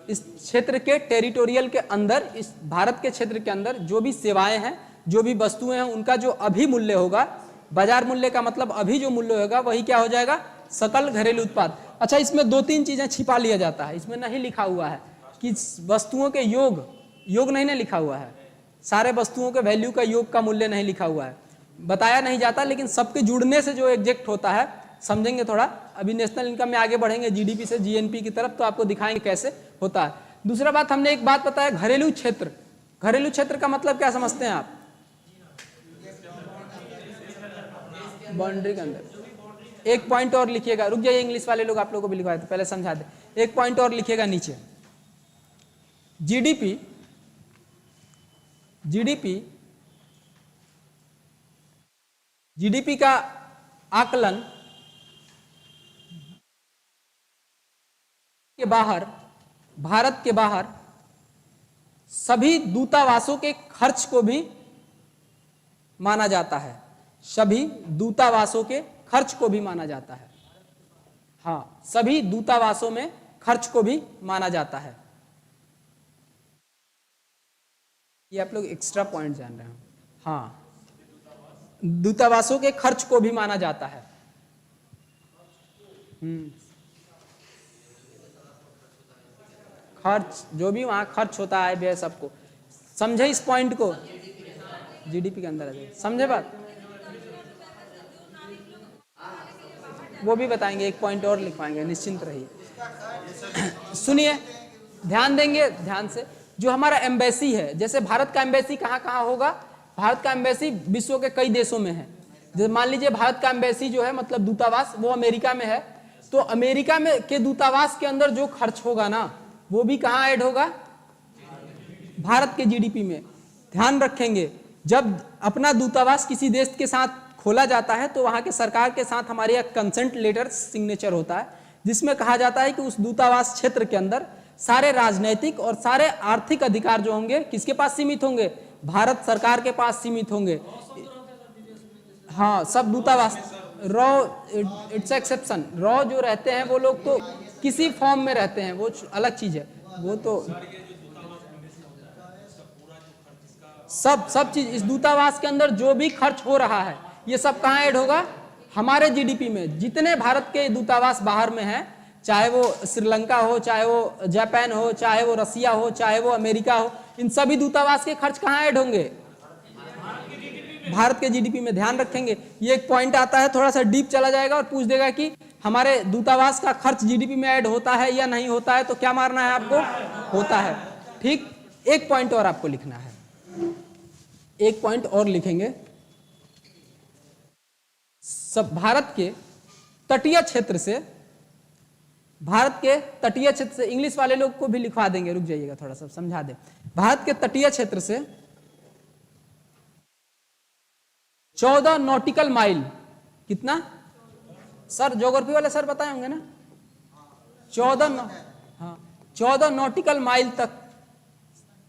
इस क्षेत्र के टेरिटोरियल के अंदर, इस भारत के क्षेत्र के अंदर जो भी सेवाएं हैं, जो भी वस्तुएं हैं, उनका जो अभी मूल्य होगा, बाजार मूल्य का मतलब अभी जो मूल्य होगा वही क्या हो जाएगा, सकल घरेलू उत्पाद। अच्छा, इसमें दो तीन चीजें छिपा लिया जाता है, इसमें नहीं लिखा हुआ है कि वस्तुओं के योग नहीं ना लिखा हुआ है, सारे वस्तुओं के वैल्यू का योग का मूल्य नहीं लिखा हुआ है, बताया नहीं जाता, लेकिन सबके जुड़ने से जो एग्जैक्ट होता है, समझेंगे थोड़ा। अभी नेशनल इनकम में आगे बढ़ेंगे, जीडीपी से जीएनपी की तरफ, तो आपको दिखाएंगे कैसे होता है। दूसरा बात, हमने एक बात बताया, घरेलू क्षेत्र। घरेलू क्षेत्र का मतलब क्या समझते हैं आप, बाउंड्री के अंदर। एक पॉइंट और लिखिएगा, रुक जाइए, इंग्लिश वाले लोग आप लोगों को भी लिखवाए थे, पहले समझा दे। एक पॉइंट और लिखिएगा नीचे, जीडीपी, जीडीपी, जीडीपी का आकलन के बाहर, भारत के बाहर सभी दूतावासों के खर्च को भी माना जाता है, सभी दूतावासों के खर्च को भी माना जाता है। हाँ, सभी दूतावासों में खर्च को भी माना जाता है। ये आप लोग एक्स्ट्रा पॉइंट जान रहे हो। हाँ, दूतावासों के खर्च को भी माना जाता है। खर्च, जो भी वहां खर्च होता है, व्यय, सबको समझे इस पॉइंट को, जीडीपी के अंदर आ जाए, समझे बात, वो भी बताएंगे, एक पॉइंट और लिखवाएंगे, निश्चिंत रहिए। सुनिए, ध्यान देंगे ध्यान से। जो हमारा एम्बेसी है, जैसे भारत का एम्बेसी कहाँ कहाँ होगा? भारत का एम्बेसी विश्व के कई देशों में है। जैसे मान लीजिए भारत का एम्बेसी जो है मतलब दूतावास वो अमेरिका में है, तो अमेरिका में के दूतावास के अंदर जो खर्च होगा ना वो भी कहाँ ऐड होगा? भारत के जीडीपी में। ध्यान रखेंगे, जब अपना दूतावास किसी देश के साथ खोला जाता है तो वहां के सरकार के साथ हमारे एक कंसेंट लेटर सिग्नेचर होता है, जिसमें कहा जाता है कि उस दूतावास क्षेत्र के अंदर सारे राजनैतिक और सारे आर्थिक अधिकार जो होंगे किसके पास सीमित होंगे? भारत सरकार के पास सीमित होंगे। हाँ, सब दूतावास रॉ, इट्स एक्सेप्शन, रॉ जो रहते हैं वो लोग तो किसी फॉर्म में रहते हैं, वो अलग चीज है। वो तो सब चीज इस दूतावास के अंदर जो भी खर्च हो रहा है ये सब कहाँ ऐड होगा? हमारे जीडीपी में। जितने भारत के दूतावास बाहर में हैं, चाहे वो श्रीलंका हो, चाहे वो जापान हो, चाहे वो रसिया हो, चाहे वो अमेरिका हो, इन सभी दूतावास के खर्च कहाँ ऐड होंगे? भारत के जीडीपी में। ध्यान रखेंगे, ये एक पॉइंट आता है, थोड़ा सा डीप चला जाएगा और पूछ देगा कि हमारे दूतावास का खर्च जीडीपी में ऐड होता है या नहीं होता है, तो क्या मारना है आपको? होता है। ठीक, एक पॉइंट और आपको लिखना है, एक पॉइंट और लिखेंगे। सब भारत के तटीय क्षेत्र से, भारत के तटीय क्षेत्र से, इंग्लिश वाले लोग को भी लिखवा देंगे, रुक जाइएगा थोड़ा सा समझा दे। भारत के तटीय क्षेत्र से 14 नॉटिकल माइल, कितना सर? ज्योग्राफी वाले सर बताए होंगे ना? 14 नॉटिकल माइल तक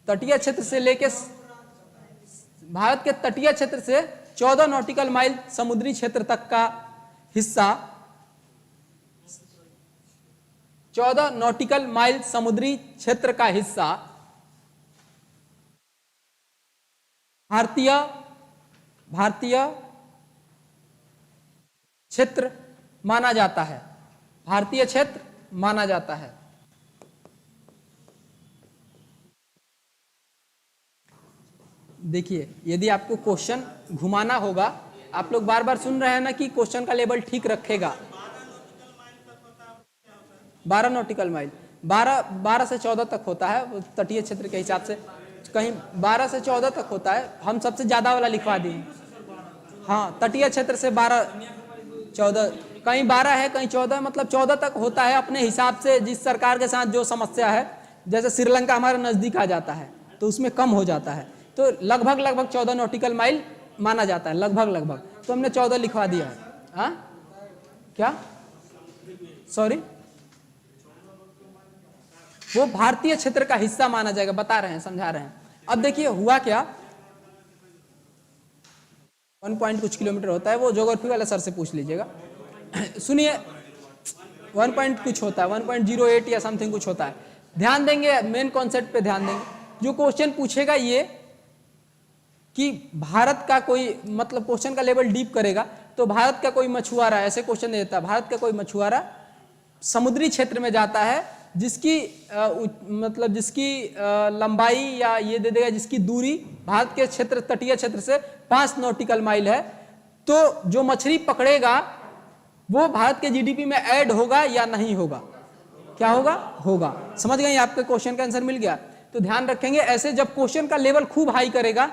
तटीय क्षेत्र से लेके, भारत के तटीय क्षेत्र से 14 नॉटिकल माइल समुद्री क्षेत्र तक का हिस्सा, 14 नॉटिकल माइल समुद्री क्षेत्र का हिस्सा भारतीय क्षेत्र माना जाता है। भारतीय क्षेत्र माना जाता है। देखिए, यदि आपको क्वेश्चन घुमाना होगा, आप लोग बार बार सुन रहे हैं ना कि क्वेश्चन का लेवल ठीक रखेगा। 12 नॉटिकल माइल, 12 से 14 तक होता है तटीय क्षेत्र के हिसाब से, कहीं 12 से 14 तक होता है। हम सबसे ज्यादा वाला लिखवा दिए। हाँ, तटीय क्षेत्र से 12-14, कहीं 12 है कहीं 14, मतलब 14 तक होता है अपने हिसाब से, जिस सरकार के साथ जो समस्या है। जैसे श्रीलंका हमारे नजदीक आ जाता है तो उसमें कम हो जाता है, तो लगभग 14 नॉटिकल माइल माना जाता है, लगभग। तो हमने 14 लिखवा दिया है। हाँ, क्या? सॉरी, वो भारतीय क्षेत्र का हिस्सा माना जाएगा, बता रहे हैं, समझा रहे हैं। अब देखिए हुआ क्या, 1 पॉइंट कुछ किलोमीटर होता है, वो ज्योग्राफी वाले सर से पूछ लीजिएगा। सुनिए, 1 पॉइंट कुछ होता है, 1.08 या समथिंग कुछ होता है। ध्यान देंगे, मेन कॉन्सेप्ट पे ध्यान देंगे। जो क्वेश्चन पूछेगा ये कि भारत का कोई, मतलब क्वेश्चन का लेवल डीप करेगा, तो भारत का कोई मछुआरा, ऐसे क्वेश्चन दे देता है, भारत का कोई मछुआरा समुद्री क्षेत्र में जाता है जिसकी मतलब जिसकी लंबाई, या ये दे देगा जिसकी दूरी भारत के क्षेत्र, तटीय क्षेत्र से 5 नॉटिकल माइल है, तो जो मछली पकड़ेगा वो भारत के जीडीपी में ऐड होगा या नहीं होगा? क्या होगा? होगा। समझ गए? आपके क्वेश्चन का आंसर मिल गया। तो ध्यान रखेंगे, ऐसे जब क्वेश्चन का लेवल खूब हाई करेगा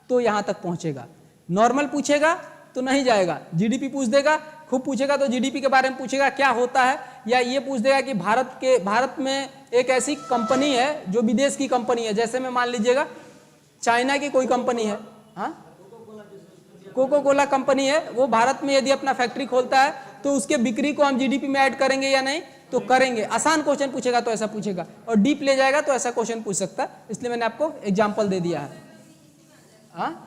तो यहां तक पहुंचेगा। नॉर्मल पूछेगा तो नहीं जाएगा, जीडीपी पूछ देगा, खूब पूछेगा तो जीडीपी के बारे में पूछेगा क्या होता है, या ये पूछ देगा कि भारत में एक ऐसी कंपनी है जो विदेश की कंपनी है, जैसे में मान लीजिएगा चाइना की कोई कंपनी है, हाँ, कोको कोला कंपनी है, वो भारत में यदि अपना फैक्ट्री खोलता है तो उसके बिक्री को हम जीडीपी में ऐड करेंगे या नहीं? तो करेंगे। आसान क्वेश्चन पूछेगा तो ऐसा पूछेगा, और डीप ले जाएगा तो ऐसा क्वेश्चन पूछ सकता है, इसलिए मैंने आपको एग्जाम्पल दे दिया है। हाँ,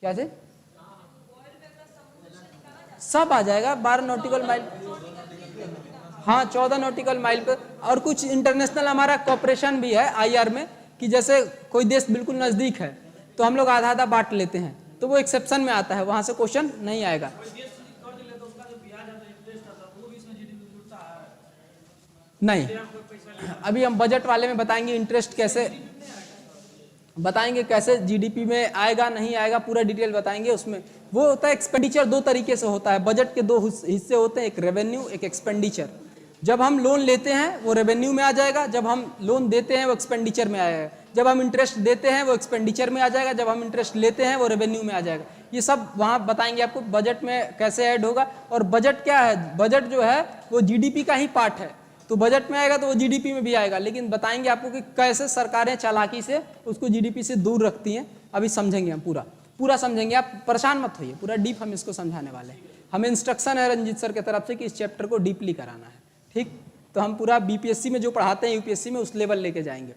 क्या जी? सब आ जाएगा 12 नॉटिकल माइल। हाँ, 14 नॉटिकल माइल पे। और कुछ इंटरनेशनल हमारा कॉपरेशन भी है आईआर में, कि जैसे कोई देश बिल्कुल नजदीक है तो हम लोग आधा आधा बांट लेते हैं, तो वो एक्सेप्शन में आता है, वहां से क्वेश्चन नहीं आएगा। नहीं, अभी हम बजट वाले में बताएंगे इंटरेस्ट कैसे बताएंगे, कैसे जीडीपी में आएगा नहीं आएगा, पूरा डिटेल बताएंगे, उसमें वो होता है एक्सपेंडिचर। दो तरीके से होता है, बजट के दो हिस्से होते हैं, एक रेवेन्यू एक एक्सपेंडिचर। जब हम लोन लेते हैं वो रेवेन्यू में आ जाएगा, जब हम लोन देते हैं वो एक्सपेंडिचर में आएगा, जब हम इंटरेस्ट देते हैं वो एक्सपेंडिचर में आ जाएगा, जब हम इंटरेस्ट लेते हैं वो रेवेन्यू में आ जाएगा। ये सब वहाँ बताएंगे आपको बजट में कैसे ऐड होगा। और बजट क्या है, बजट जो है वो जीडीपी का ही पार्ट है, तो बजट में आएगा तो वो जीडीपी में भी आएगा, लेकिन बताएंगे आपको कि कैसे सरकारें चालाकी से उसको जीडीपी से दूर रखती हैं। अभी समझेंगे हम, पूरा समझेंगे, आप परेशान मत होइए, पूरा डीप हम इसको समझाने वाले हैं। हमें इंस्ट्रक्शन है रंजीत सर की तरफ से कि इस चैप्टर को डीपली कराना है, ठीक। तो हम पूरा बीपीएससी में जो पढ़ाते हैं यूपीएससी में उस लेवल लेके जाएंगे।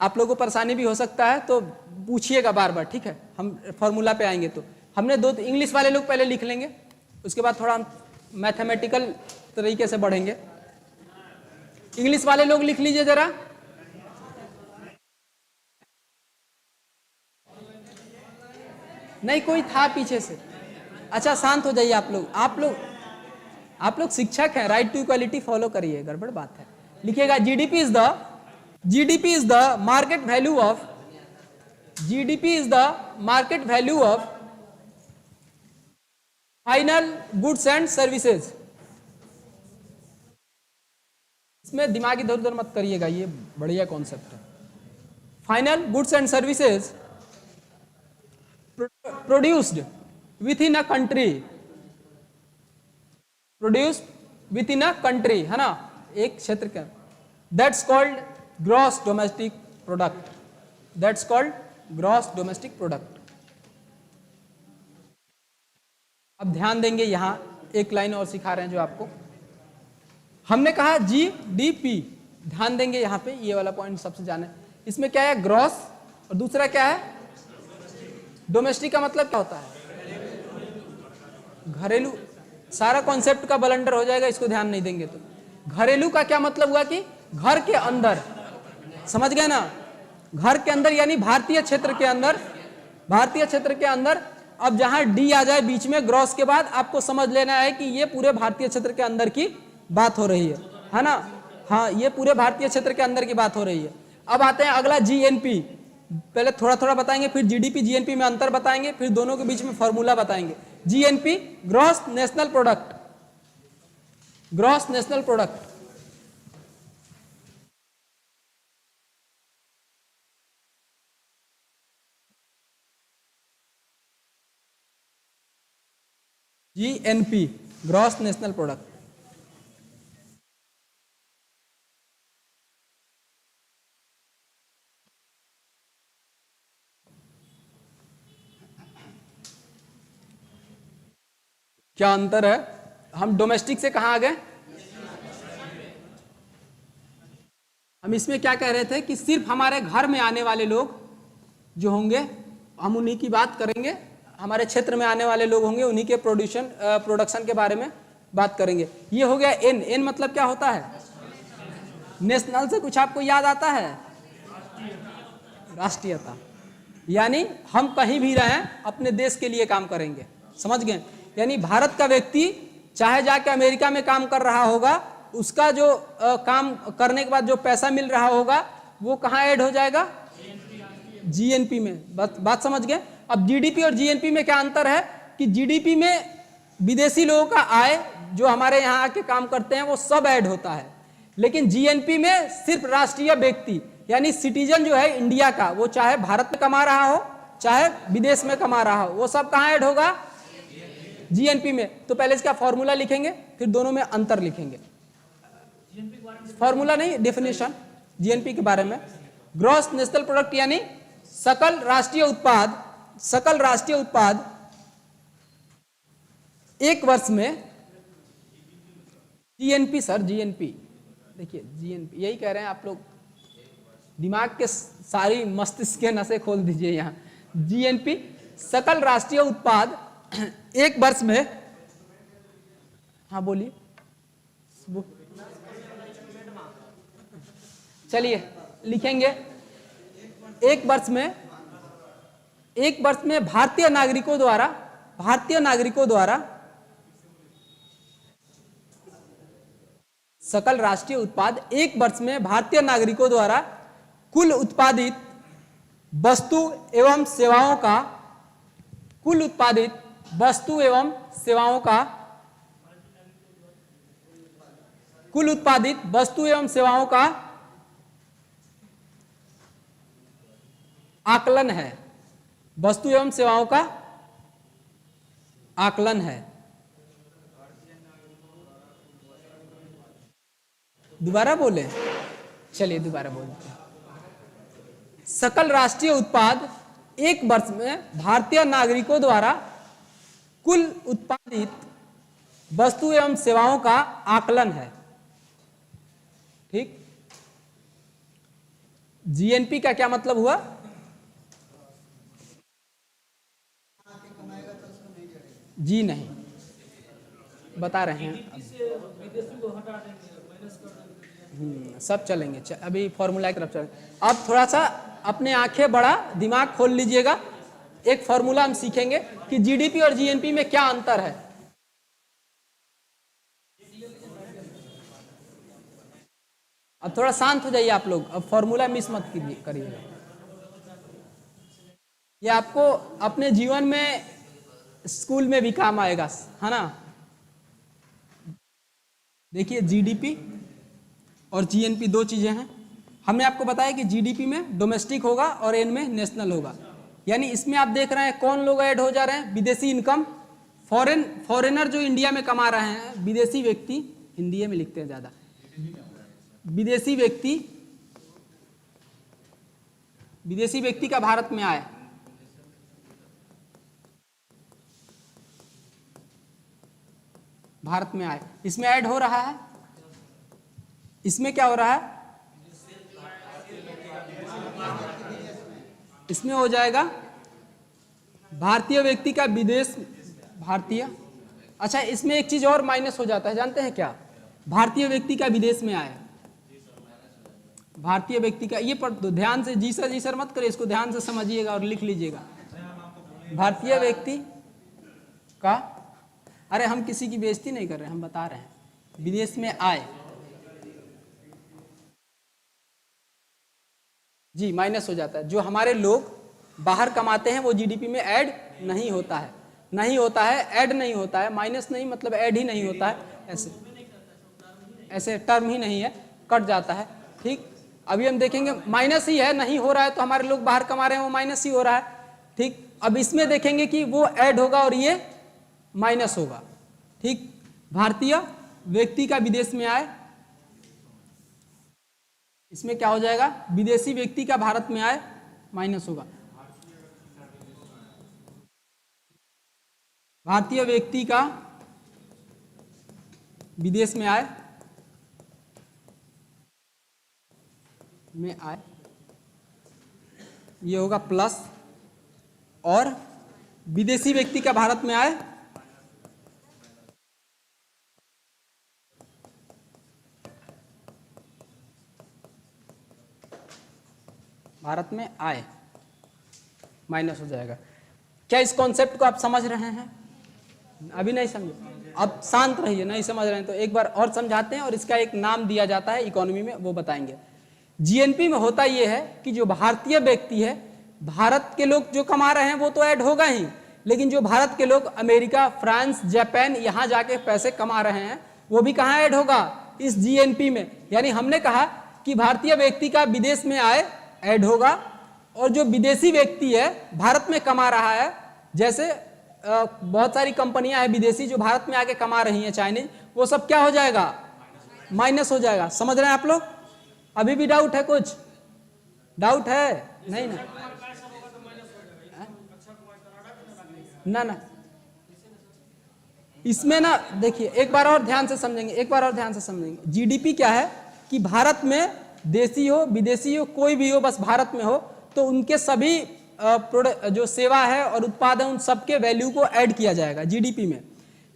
आप लोगों को परेशानी भी हो सकता है तो पूछिएगा बार बार, ठीक है। हम फॉर्मूला पे आएंगे तो हमने दो इंग्लिश वाले लोग पहले लिख लेंगे, उसके बाद थोड़ा हम मैथमेटिकल तरीके से बढ़ेंगे। इंग्लिश वाले लोग लिख लीजिए जरा। नहीं कोई था पीछे से, अच्छा शांत हो जाइए आप लोग शिक्षक हैं, राइट टू इक्वालिटी फॉलो करिए, गड़बड़ बात है। लिखिएगा GDP is the market value of, GDP is the market value of final goods and services. इसमें दिमाग इधर उधर मत करिएगा, ये बढ़िया कॉन्सेप्ट है। Final goods and services produced with in a country, produced with in a country, है ना, एक क्षेत्र का, that's called gross domestic product, that's called gross domestic product. अब ध्यान देंगे, यहां एक लाइन और सिखा रहे हैं जो आपको हमने कहा जीडीपी, ध्यान देंगे यहां पे, ये वाला पॉइंट सबसे जाने। इसमें क्या है, ग्रॉस, और दूसरा क्या है डोमेस्टिक। का मतलब क्या होता है, घरेलू। सारा कॉन्सेप्ट का बलंडर हो जाएगा, इसको ध्यान नहीं देंगे तो। घरेलू का क्या मतलब हुआ कि घर के अंदर, समझ गए ना, घर के अंदर यानी भारतीय क्षेत्र के अंदर, भारतीय क्षेत्र के अंदर। अब जहां डी आ जाए बीच में ग्रॉस के बाद, आपको समझ लेना है कि ये पूरे भारतीय क्षेत्र के अंदर की बात हो रही है ना। हाँ, ये पूरे भारतीय क्षेत्र के अंदर की बात हो रही है। अब आते हैं अगला जीएनपी, पहले थोड़ा थोड़ा बताएंगे, फिर जीडीपी जीएनपी में अंतर बताएंगे, फिर दोनों के बीच में फॉर्मूला बताएंगे। GNP gross national product, gross national product. GNP gross national product. क्या अंतर है, हम डोमेस्टिक से कहां आ गए, हम इसमें क्या कह रहे थे कि सिर्फ हमारे घर में आने वाले लोग जो होंगे, हम उन्हीं की बात करेंगे, हमारे क्षेत्र में आने वाले लोग होंगे, उन्हीं के प्रोडक्शन के बारे में बात करेंगे। ये हो गया एन। एन मतलब क्या होता है, नेशनल से कुछ आपको याद आता है, राष्ट्रीयता, यानी हम कहीं भी रहें अपने देश के लिए काम करेंगे, समझ गए। यानी भारत का व्यक्ति चाहे जाके अमेरिका में काम कर रहा होगा, उसका जो काम करने के बाद जो पैसा मिल रहा होगा वो कहाँ ऐड हो जाएगा, जीएनपी में। बात समझ गए। अब जीडीपी और जीएनपी में क्या अंतर है कि जीडीपी में विदेशी लोगों का आय जो हमारे यहाँ आके काम करते हैं वो सब ऐड होता है, लेकिन जीएनपी में सिर्फ राष्ट्रीय व्यक्ति यानी सिटीजन जो है इंडिया का, वो चाहे भारत में कमा रहा हो चाहे विदेश में कमा रहा हो, वो सब कहाँ ऐड होगा, जीएनपी में। तो पहले इसका फॉर्मूला लिखेंगे, फिर दोनों में अंतर लिखेंगे। फॉर्मूला नहीं, डेफिनेशन जीएनपी के बारे में। ग्रॉस नेशनल प्रोडक्ट यानी सकल राष्ट्रीय उत्पाद, सकल राष्ट्रीय उत्पाद एक वर्ष में। जीएनपी सर, जीएनपी देखिए, जीएनपी यही कह रहे हैं आप लोग, दिमाग के सारी मस्तिष्क के नसें खोल दीजिए यहां। जीएनपी सकल राष्ट्रीय उत्पाद एक वर्ष में, हाँ बोलिए, चलिए लिखेंगे। एक वर्ष में भारतीय नागरिकों द्वारा सकल राष्ट्रीय उत्पाद एक वर्ष में भारतीय नागरिकों द्वारा कुल उत्पादित वस्तु एवं सेवाओं का, कुल उत्पादित वस्तु एवं सेवाओं का कुल उत्पादित वस्तु एवं सेवाओं का आकलन है। वस्तु एवं सेवाओं का आकलन है। दोबारा बोले, चलिए दोबारा बोलते हैं। सकल राष्ट्रीय उत्पाद एक वर्ष में भारतीय नागरिकों द्वारा कुल उत्पादित वस्तु एवं सेवाओं का आकलन है। ठीक। जीएनपी का क्या मतलब हुआ? जी नहीं, बता रहे हैं। सब चलेंगे, अभी फॉर्मूला की तरफ चलेंगे। अब थोड़ा सा अपने आंखें बड़ा, दिमाग खोल लीजिएगा। एक फॉर्मूला हम सीखेंगे कि जीडीपी और जीएनपी में क्या अंतर है। अब थोड़ा शांत हो जाइए आप लोग, अब फॉर्मूला मिस मत करिएगा। ये आपको अपने जीवन में स्कूल में भी काम आएगा, है ना। देखिए जीडीपी और जीएनपी दो चीजें हैं। हमने आपको बताया कि जीडीपी में डोमेस्टिक होगा और एन में नेशनल होगा। यानी इसमें आप देख रहे हैं कौन लोग ऐड हो जा रहे हैं? विदेशी इनकम, फॉरेनर जो इंडिया में कमा रहे हैं, विदेशी व्यक्ति, हिंदी में लिखते हैं ज्यादा, विदेशी व्यक्ति का भारत में आए, भारत में आए, इसमें ऐड हो रहा है। इसमें क्या हो रहा है? इसमें हो जाएगा भारतीय व्यक्ति का विदेश, भारतीय, अच्छा इसमें एक चीज और माइनस हो जाता है, जानते हैं क्या? भारतीय व्यक्ति का विदेश में आए, भारतीय व्यक्ति का, ये पर ध्यान से जी सर मत करिए, इसको ध्यान से समझिएगा और लिख लीजिएगा। भारतीय व्यक्ति का, अरे हम किसी की बेइज्जती नहीं कर रहे, हम बता रहे हैं, विदेश में आए जी माइनस हो जाता है। जो हमारे लोग बाहर कमाते हैं वो जीडीपी में ऐड नहीं होता है, नहीं होता है, ऐड नहीं होता है। माइनस नहीं मतलब ऐड ही नहीं होता है, ऐसे टर्म ही नहीं है, कट जाता है। ठीक, अभी हम देखेंगे माइनस ही है, नहीं हो रहा है तो हमारे लोग बाहर कमा रहे हैं वो माइनस ही हो रहा है। ठीक, अब इसमें देखेंगे कि वो ऐड होगा और ये माइनस होगा। ठीक, भारतीय व्यक्ति का विदेश में आए, इसमें क्या हो जाएगा? विदेशी व्यक्ति का भारत में आए, माइनस होगा। भारतीय व्यक्ति का विदेश में आए, ये होगा प्लस, और विदेशी व्यक्ति का भारत में आए, भारत में आए, माइनस हो जाएगा। क्या इस कॉन्सेप्ट को आप समझ रहे हैं? अभी नहीं समझे, अब शांत रहिए, नहीं समझ रहे हैं तो एक बार और समझाते हैं, और इसका एक नाम दिया जाता है इकोनॉमी में, वो बताएंगे। जीएनपी में होता यह है कि जो भारतीय व्यक्ति है, भारत के लोग जो कमा रहे हैं वो तो ऐड होगा ही, लेकिन जो भारत के लोग अमेरिका, फ्रांस, जापान यहां जाके पैसे कमा रहे हैं वो भी कहां ऐड होगा? इस जीएनपी में। यानी हमने कहा कि भारतीय व्यक्ति का विदेश में आए ऐड होगा, और जो विदेशी व्यक्ति है भारत में कमा रहा है, जैसे बहुत सारी कंपनियां हैं विदेशी जो भारत में आके कमा रही हैं, चाइनीज, वो सब क्या हो जाएगा? माइनस हो जाएगा। समझ रहे हैं आप लोग? अभी भी डाउट है? कुछ डाउट है? नहीं ना, इसमें ना देखिए, एक बार और ध्यान से समझेंगे, जीडीपी क्या है कि भारत में देशी हो विदेशी हो कोई भी हो, बस भारत में हो तो उनके सभी जो सेवा है और उत्पाद है उन सबके वैल्यू को ऐड किया जाएगा जीडीपी में।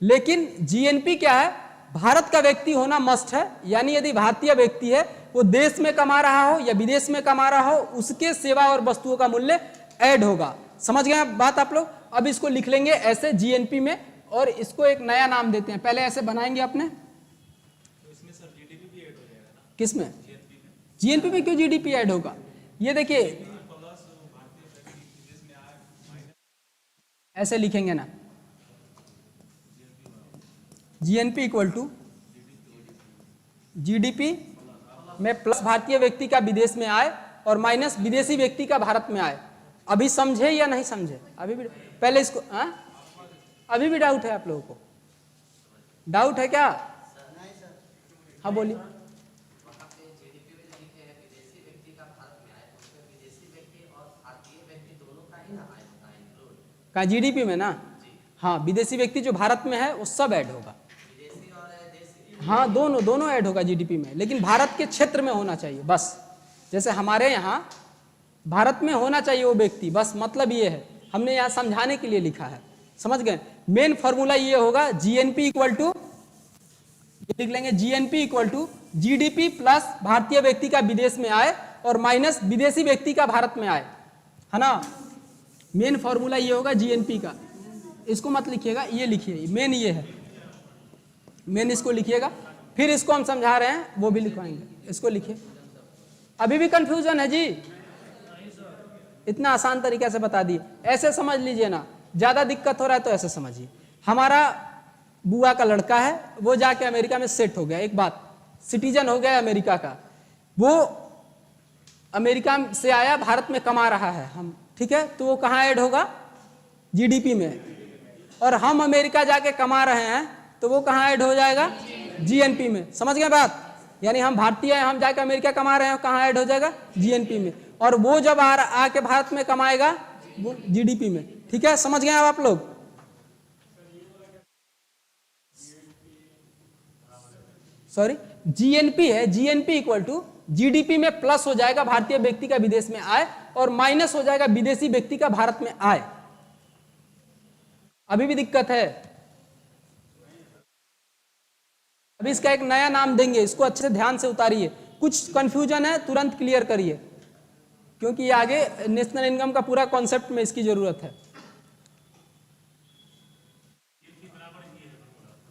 लेकिन जीएनपी क्या है? भारत का व्यक्ति होना मस्ट है, यानी यदि भारतीय व्यक्ति है वो देश में कमा रहा हो या विदेश में कमा रहा हो, उसके सेवा और वस्तुओं का मूल्य ऐड होगा। समझ गए बात आप लोग? अब इसको लिख लेंगे ऐसे जीएनपी में, और इसको एक नया नाम देते हैं। पहले ऐसे बनाएंगे अपने, तो इसमें सर जीडीपी भी ऐड हो जाएगा ना? किसमें? जीएनपी में क्यों जीडीपी ऐड होगा? ये देखिए ऐसे लिखेंगे ना, जीएनपी इक्वल टू जीडीपी में प्लस भारतीय व्यक्ति का विदेश में आय और माइनस विदेशी व्यक्ति का भारत में आय। अभी समझे या नहीं समझे? अभी भी पहले इसको अभी भी डाउट है आप लोगों को? डाउट है क्या? हाँ बोलिए। का जीडीपी में ना? हाँ, विदेशी व्यक्ति जो भारत में है वो सब ऐड होगा। हाँ, दोनों ऐड होगा जीडीपी में, लेकिन भारत के क्षेत्र में होना चाहिए बस। जैसे हमारे यहाँ भारत में होना चाहिए वो व्यक्ति, बस मतलब ये है, हमने यहाँ समझाने के लिए लिखा है, समझ गए? मेन फॉर्मूला ये होगा जीएनपी इक्वल टू, लिख लेंगे GNP equal to GDP plus भारतीय व्यक्ति का विदेश में आए और माइनस विदेशी व्यक्ति का भारत में आए, है ना? मेन फॉर्मूला ये होगा जीएनपी का। इसको मत लिखिएगा, ये लिखिए, मेन ये है, मेन इसको लिखिएगा। फिर इसको हम समझा रहे हैं वो भी लिखवाएंगे, इसको लिखिए। अभी भी कंफ्यूजन है जी? इतना आसान तरीके से बता दिए, ऐसे समझ लीजिए ना। ज्यादा दिक्कत हो रहा है तो ऐसे समझिए। हमारा बुआ का लड़का है, वो जाके अमेरिका में सेट हो गया, एक बात, सिटीजन हो गया अमेरिका का। वो अमेरिका से आया, भारत में कमा रहा है हम, ठीक है? तो वो कहाँ ऐड होगा? जीडीपी में। और हम अमेरिका जाके कमा रहे हैं तो वो कहाँ ऐड हो जाएगा? जीएनपी में। समझ गए बात? यानी हम भारतीय हैं, हम जाके अमेरिका कमा रहे हैं, कहाँ ऐड हो जाएगा? जीएनपी में। और वो जब आके भारत में कमाएगा वो जीडीपी में। ठीक है, समझ गए आप लोग? सॉरी, जीएनपी है, जीएनपी इक्वल टू जीडीपी में प्लस हो जाएगा भारतीय व्यक्ति का विदेश में आय और माइनस हो जाएगा विदेशी व्यक्ति का भारत में आय। अभी भी दिक्कत है? अभी इसका एक नया नाम देंगे, इसको अच्छे से ध्यान से उतारिए। कुछ कंफ्यूजन है तुरंत क्लियर करिए, क्योंकि ये आगे नेशनल इनकम का पूरा कॉन्सेप्ट में इसकी जरूरत है।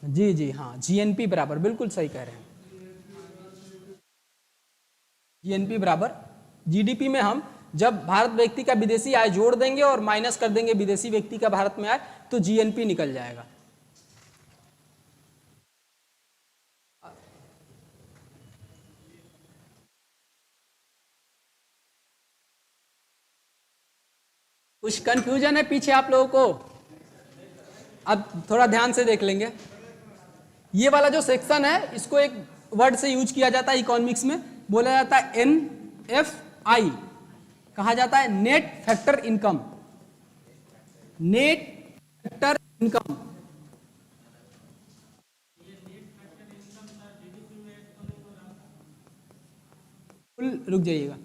जी जी हाँ, जीएनपी बराबर, बिल्कुल सही कह रहे हैं। जीएनपी बराबर जीडीपी में हम जब भारत व्यक्ति का विदेशी आय जोड़ देंगे और माइनस कर देंगे विदेशी व्यक्ति का भारत में आय, तो जीएनपी निकल जाएगा। कुछ कंफ्यूजन है पीछे आप लोगों को? अब थोड़ा ध्यान से देख लेंगे। ये वाला जो सेक्शन है, इसको एक वर्ड से यूज किया जाता है इकोनॉमिक्स में, बोला जाता है एनएफआई, कहा जाता है net factor income. Net factor income, रुक जाइएगा,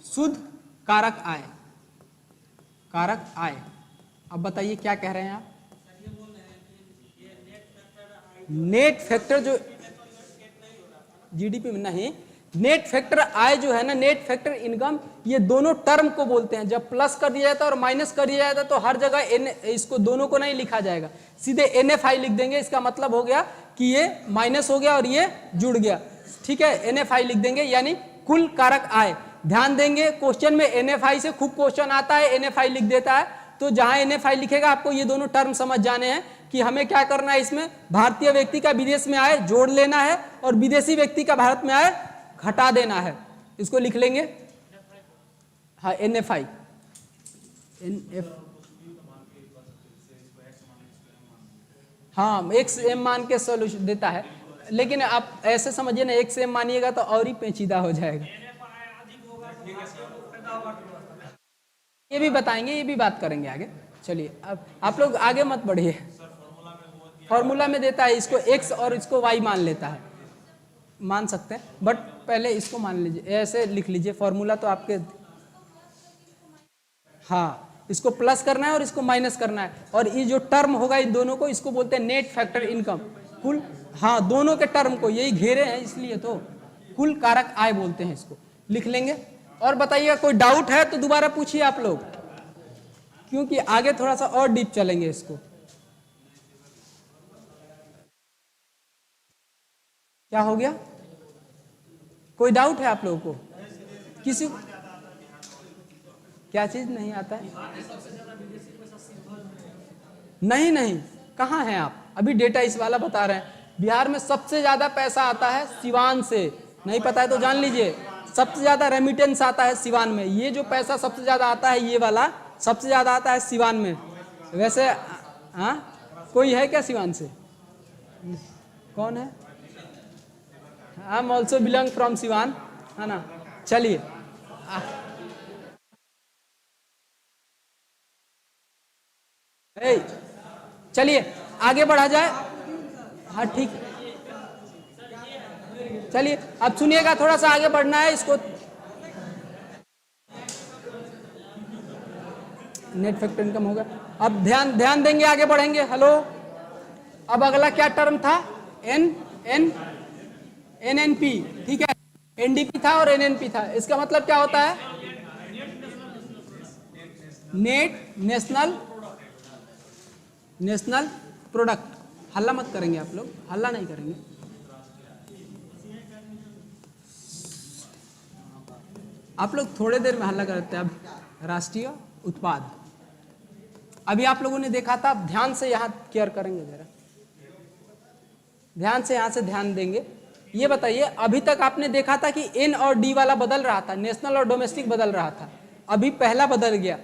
शुद्ध कारक आय, कारक आय। अब बताइए क्या कह रहे हैं आप? नेट फैक्टर जो जीडीपी में नहीं, नेट फैक्टर आय जो है ना, नेट फैक्टर इनकम, ये दोनों टर्म को बोलते हैं। जब प्लस कर दिया जाता है और माइनस कर दिया जाता है तो हर जगह इसको दोनों को नहीं लिखा जाएगा, सीधे एनएफआई लिख देंगे। इसका मतलब हो गया कि ये माइनस हो गया और ये जुड़ गया, ठीक है? एनएफआई लिख देंगे, यानी कुल कारक आय। ध्यान देंगे, क्वेश्चन में एनएफआई से खूब क्वेश्चन आता है, एनएफआई लिख देता है। तो जहां एनएफआई लिखेगा आपको ये दोनों टर्म समझ जाने हैं कि हमें क्या करना है। इसमें भारतीय व्यक्ति का विदेश में आय जोड़ लेना है और विदेशी व्यक्ति का भारत में आय घटा देना है। इसको लिख लेंगे, हाँ, एनएफआई, एनएफ, हाँ, एक्स एम मान के सोल्यूशन देता है। लेकिन आप ऐसे समझिए ना, एक्स एम मानिएगा तो और ही पेचीदा हो जाएगा। ये भी बताएंगे, ये भी बात करेंगे आगे। चलिए, अब आप लोग आगे मत बढ़िए। फॉर्मूला में देता है इसको एक्स और इसको वाई मान लेता है, मान सकते हैं, बट पहले इसको मान लीजिए, ऐसे लिख लीजिए फॉर्मूला तो आपके, हाँ, इसको प्लस करना है और इसको माइनस करना है। और ये जो टर्म होगा इन दोनों को, इसको बोलते हैं नेट फैक्टर इनकम, कुल, हाँ, दोनों के टर्म को यही घेरे हैं, इसलिए तो कुल कारक आय बोलते हैं इसको। लिख लेंगे। और बताइएगा कोई डाउट है तो दोबारा पूछिए आप लोग, क्योंकि आगे थोड़ा सा और डीप चलेंगे इसको। क्या हो गया? कोई डाउट है आप लोगों को? किसी क्या चीज नहीं आता है? नहीं नहीं, कहाँ हैं आप? अभी डेटा इस वाला बता रहे हैं। बिहार में सबसे ज्यादा पैसा आता है सिवान से, नहीं पता है तो जान लीजिए, सबसे ज्यादा रेमिटेंस आता है सिवान में। ये जो पैसा सबसे ज्यादा आता है, ये वाला सबसे ज्यादा आता है सिवान में। वैसे हाँ, कोई है क्या सिवान से? कौन है? I am also belong from Siwan, है ना। चलिए चलिए आगे बढ़ा जाए। हाँ ठीक, चलिए अब सुनिएगा, थोड़ा सा आगे बढ़ना है इसको। नेट फैक्टर इनकम होगा। अब ध्यान देंगे, आगे बढ़ेंगे। हेलो, अब अगला क्या टर्म था? एनएनपी, ठीक है। एनडीपी था और एनएनपी था। इसका मतलब क्या होता है? Net national product. हल्ला मत करेंगे आप लोग, हल्ला नहीं करेंगे। आप लोग थोड़े देर में हल्ला करते हैं। अब राष्ट्रीय उत्पाद, अभी आप लोगों ने देखा था। ध्यान से यहाँ केयर करेंगे जरा, ध्यान से यहाँ से ध्यान देंगे। ये बताइए, अभी तक आपने देखा था कि एन और डी वाला बदल रहा था, नेशनल और डोमेस्टिक बदल रहा था। अभी पहला बदल गया।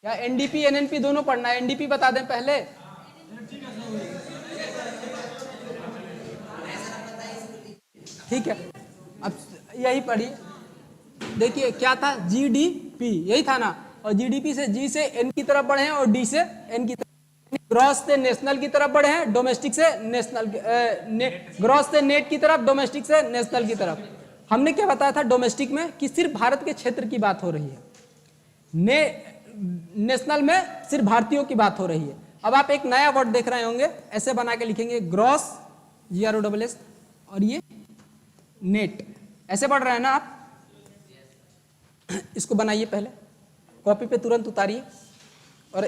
या एनडीपी एनएनपी दोनों पढ़ना है? एनडीपी बता दें पहले। ठीक है, अब यही पढ़िए। देखिए क्या था? जीडीपी, यही था ना। और जीडीपी से जी से एन की तरफ बढ़े हैं और डी से एन की तरफ, ग्रॉस से नेशनल की तरफ बढ़े हैं, डोमेस्टिक से नेशनल, ग्रॉस से नेट की तरफ, डोमेस्टिक से नेशनल की तरफ। हमने क्या बताया था डोमेस्टिक में? कि सिर्फ भारत के क्षेत्र की बात हो रही है, नेशनल में सिर्फ भारतीयों की बात हो रही है। अब आप एक नया वर्ड देख रहे होंगे, ऐसे बना के लिखेंगे, ग्रॉस GROSS, और ये नेट, ऐसे पढ़ रहे हैं ना आप? इसको बनाइए पहले, कॉपी पे तुरंत उतारिए। और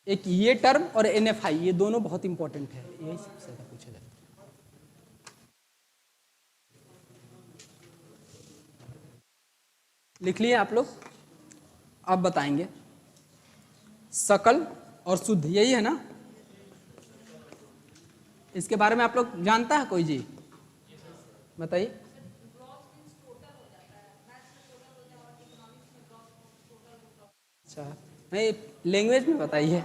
एक ये टर्म और NFI, ये दोनों बहुत इंपॉर्टेंट है, यही सबसे ज्यादा पूछा जाता है। लिख लिए आप लोग? अब बताएंगे सकल और शुद्ध, यही है ना? इसके बारे में आप लोग जानता है कोई? जी बताइए। अच्छा, नहीं लैंग्वेज में बताइए।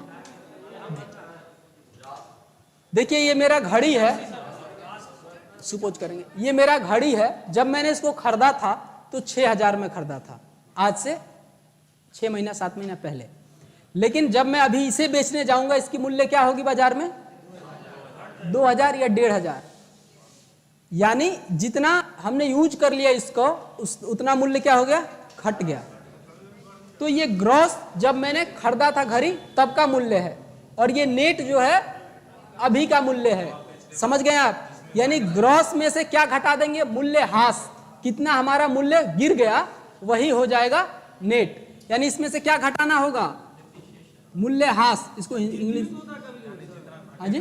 देखिए ये मेरा घड़ी है, सपोज करेंगे ये मेरा घड़ी है। जब मैंने इसको खरीदा था तो 6000 में खरीदा था, आज से 6 महीना 7 महीना पहले। लेकिन जब मैं अभी इसे बेचने जाऊंगा, इसकी मूल्य क्या होगी बाजार में? 2000 या 1500। यानी जितना हमने यूज कर लिया इसको, उतना मूल्य क्या हो गया? घट गया। तो ये ग्रॉस जब मैंने खरीदा था घड़ी तब का मूल्य है, और ये नेट जो है अभी का मूल्य है। समझ गए आप? यानी ग्रॉस में से क्या घटा देंगे? मूल्य ह्रास। कितना हमारा मूल्य गिर गया वही हो जाएगा नेट। यानी इसमें से क्या घटाना होगा? मूल्य ह्रास। इसको इंग्लिश, हाँ जी,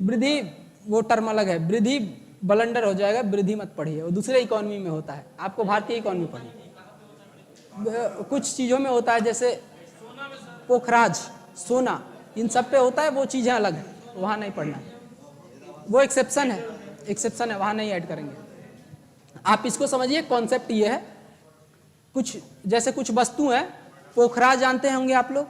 वृद्धि, वो टर्म अलग है। वृद्धि ब्लंडर हो जाएगा, वृद्धि मत पढ़िए, वो दूसरे इकोनॉमी में होता है। आपको भारतीय इकोनॉमी पढ़िए। कुछ चीजों में होता है, जैसे पोखराज, सोना, इन सब पे होता है, वो चीजें अलग है, वहां नहीं पढ़ना, वो एक्सेप्शन है, एक्सेप्शन है, वहां नहीं ऐड करेंगे। आप इसको समझिए, कॉन्सेप्ट ये है। कुछ जैसे कुछ वस्तु है, पोखराज जानते होंगे आप लोग,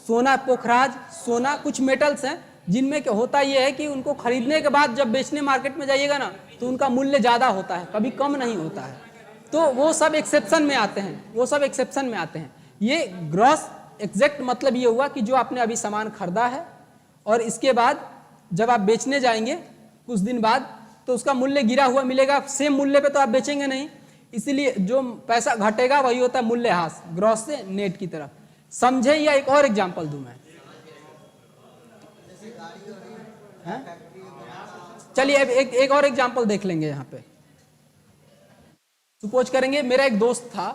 सोना, पोखराज, सोना, कुछ मेटल्स हैं जिनमें क्या होता ये है कि उनको खरीदने के बाद जब बेचने मार्केट में जाइएगा ना, तो उनका मूल्य ज्यादा होता है, कभी कम नहीं होता है। तो वो सब एक्सेप्शन में आते हैं, वो सब एक्सेप्शन में आते हैं। ये ग्रॉस एग्जैक्ट मतलब ये हुआ कि जो आपने अभी सामान खरीदा है और इसके बाद जब आप बेचने जाएंगे कुछ दिन बाद, तो उसका मूल्य गिरा हुआ मिलेगा। सेम मूल्य पे तो आप बेचेंगे नहीं, इसीलिए जो पैसा घटेगा वही होता है मूल्य ह्रास, ग्रॉस से नेट की तरफ। समझे? या एक और एग्जांपल दूं मैं? चलिए अब एक और एग्जांपल देख लेंगे। यहाँ पे सपोज करेंगे मेरा एक दोस्त था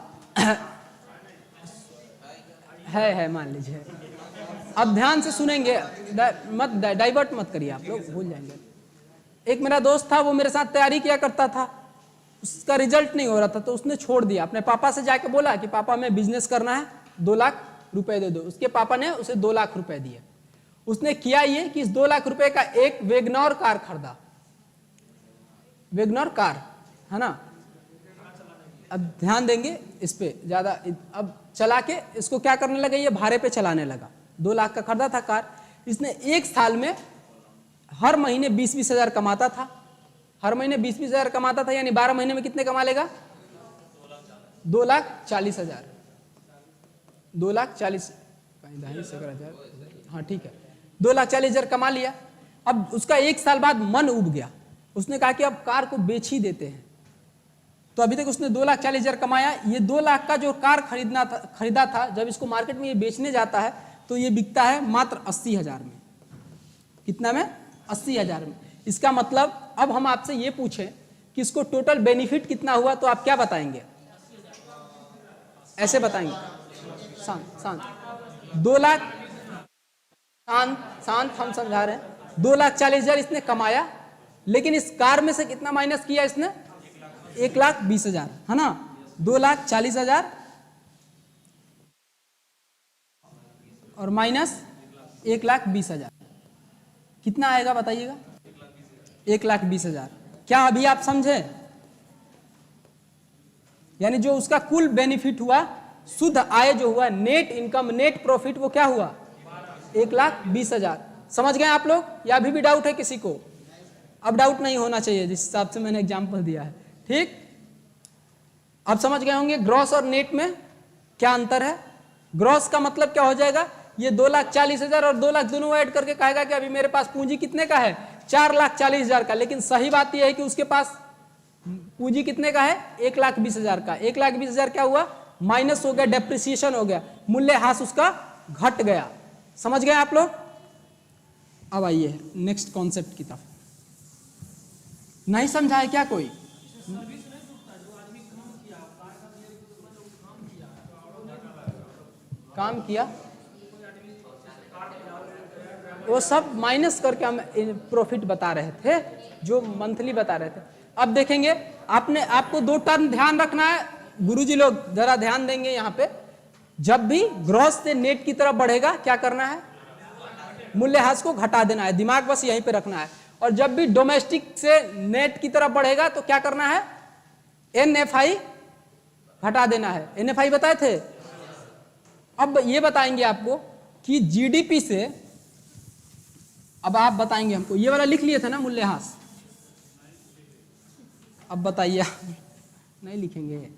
है मान लीजिए। अब ध्यान से सुनेंगे, मत डाइवर्ट मत करिए, आप लोग भूल जाएंगे। एक मेरा दोस्त था, वो मेरे साथ तैयारी किया करता था, उसका रिजल्ट नहीं हो रहा था तो उसने छोड़ दिया। अपने पापा से जाके बोला कि पापा मैं बिजनेस करना है, 2 लाख रुपए दे दो। उसके पापा ने उसे 2 लाख रुपए दिए। उसने किया ये कि इस 2 लाख रुपए का एक वेगनॉर कार खरीदा, वेगनॉर कार, है ना। अब ध्यान देंगे इस पे ज्यादा। अब चला के इसको क्या करने लगा, ये भाड़े पे चलाने लगा। 2 लाख का खरीदा था कार। इसने एक साल में हर महीने 20-20 हजार कमाता था। हर महीने 20-20 हजार कमाता था, यानी 12 महीने में कितने कमा लेगा, 2,40,000। 2,40,000, हाँ ठीक है, 2,40,000 कमा लिया। अब उसका एक साल बाद मन उब गया, उसने कहा कि अब कार को बेच ही देते हैं। तो अभी तक उसने 2,40,000 कमाया। ये 2 लाख का जो कार खरीदा था, जब इसको मार्केट में ये बेचने जाता है तो ये बिकता है मात्र 80,000 में। कितना में, 80,000 में। इसका मतलब अब हम आपसे ये पूछें कि इसको टोटल बेनिफिट कितना हुआ, तो आप क्या बताएंगे, ऐसे बताएंगे, शांत शांत, 2 लाख, शांत शांत, हम समझा रहे हैं। 2,40,000 इसने कमाया, लेकिन इस कार में से कितना माइनस किया इसने, 1,20,000, है ना। 2,40,000 और माइनस 1,20,000, कितना आएगा बताइएगा, 1,20,000। क्या अभी आप समझे, यानी जो उसका कुल बेनिफिट हुआ, शुद्ध आय जो हुआ, नेट इनकम, नेट प्रॉफिट, वो क्या हुआ, 1,20,000। समझ गए आप लोग, या अभी भी डाउट है किसी को? अब डाउट नहीं होना चाहिए जिस हिसाब से मैंने एग्जांपल दिया है, ठीक। अब समझ गए होंगे ग्रॉस और नेट में क्या अंतर है। ग्रॉस का मतलब क्या हो जाएगा, ये 2,40,000 और 2 लाख दोनों ऐड करके कहेगा कि अभी मेरे पास पूंजी कितने का है, 4,40,000 का। लेकिन सही बात यह है कि उसके पास पूंजी कितने का है, 1,20,000 का। 1,20,000 क्या हुआ, माइनस हो गया, डेप्रिसिएशन हो गया, मूल्यह्रास उसका घट गया। समझ गए आप लोग। अब आइए नेक्स्ट कॉन्सेप्ट की तरफ। नहीं समझा है क्या कोई? काम किया वो सब माइनस करके हम प्रॉफिट बता रहे थे, जो मंथली बता रहे थे। अब देखेंगे, आपको 2 टर्म ध्यान रखना है। गुरुजी लोग जरा ध्यान देंगे यहाँ पे। जब भी ग्रॉस से नेट की तरफ बढ़ेगा, क्या करना है, मूल्यह्रास को घटा देना है। दिमाग बस यहीं पे रखना है। और जब भी डोमेस्टिक से नेट की तरफ बढ़ेगा तो क्या करना है, NFI घटा देना है। NFI बताए थे। अब ये बताएंगे आपको कि GDP से, अब आप बताएंगे हमको, ये वाला लिख लिए थे ना मूल्यह्रास, अब बताइए, नहीं लिखेंगे।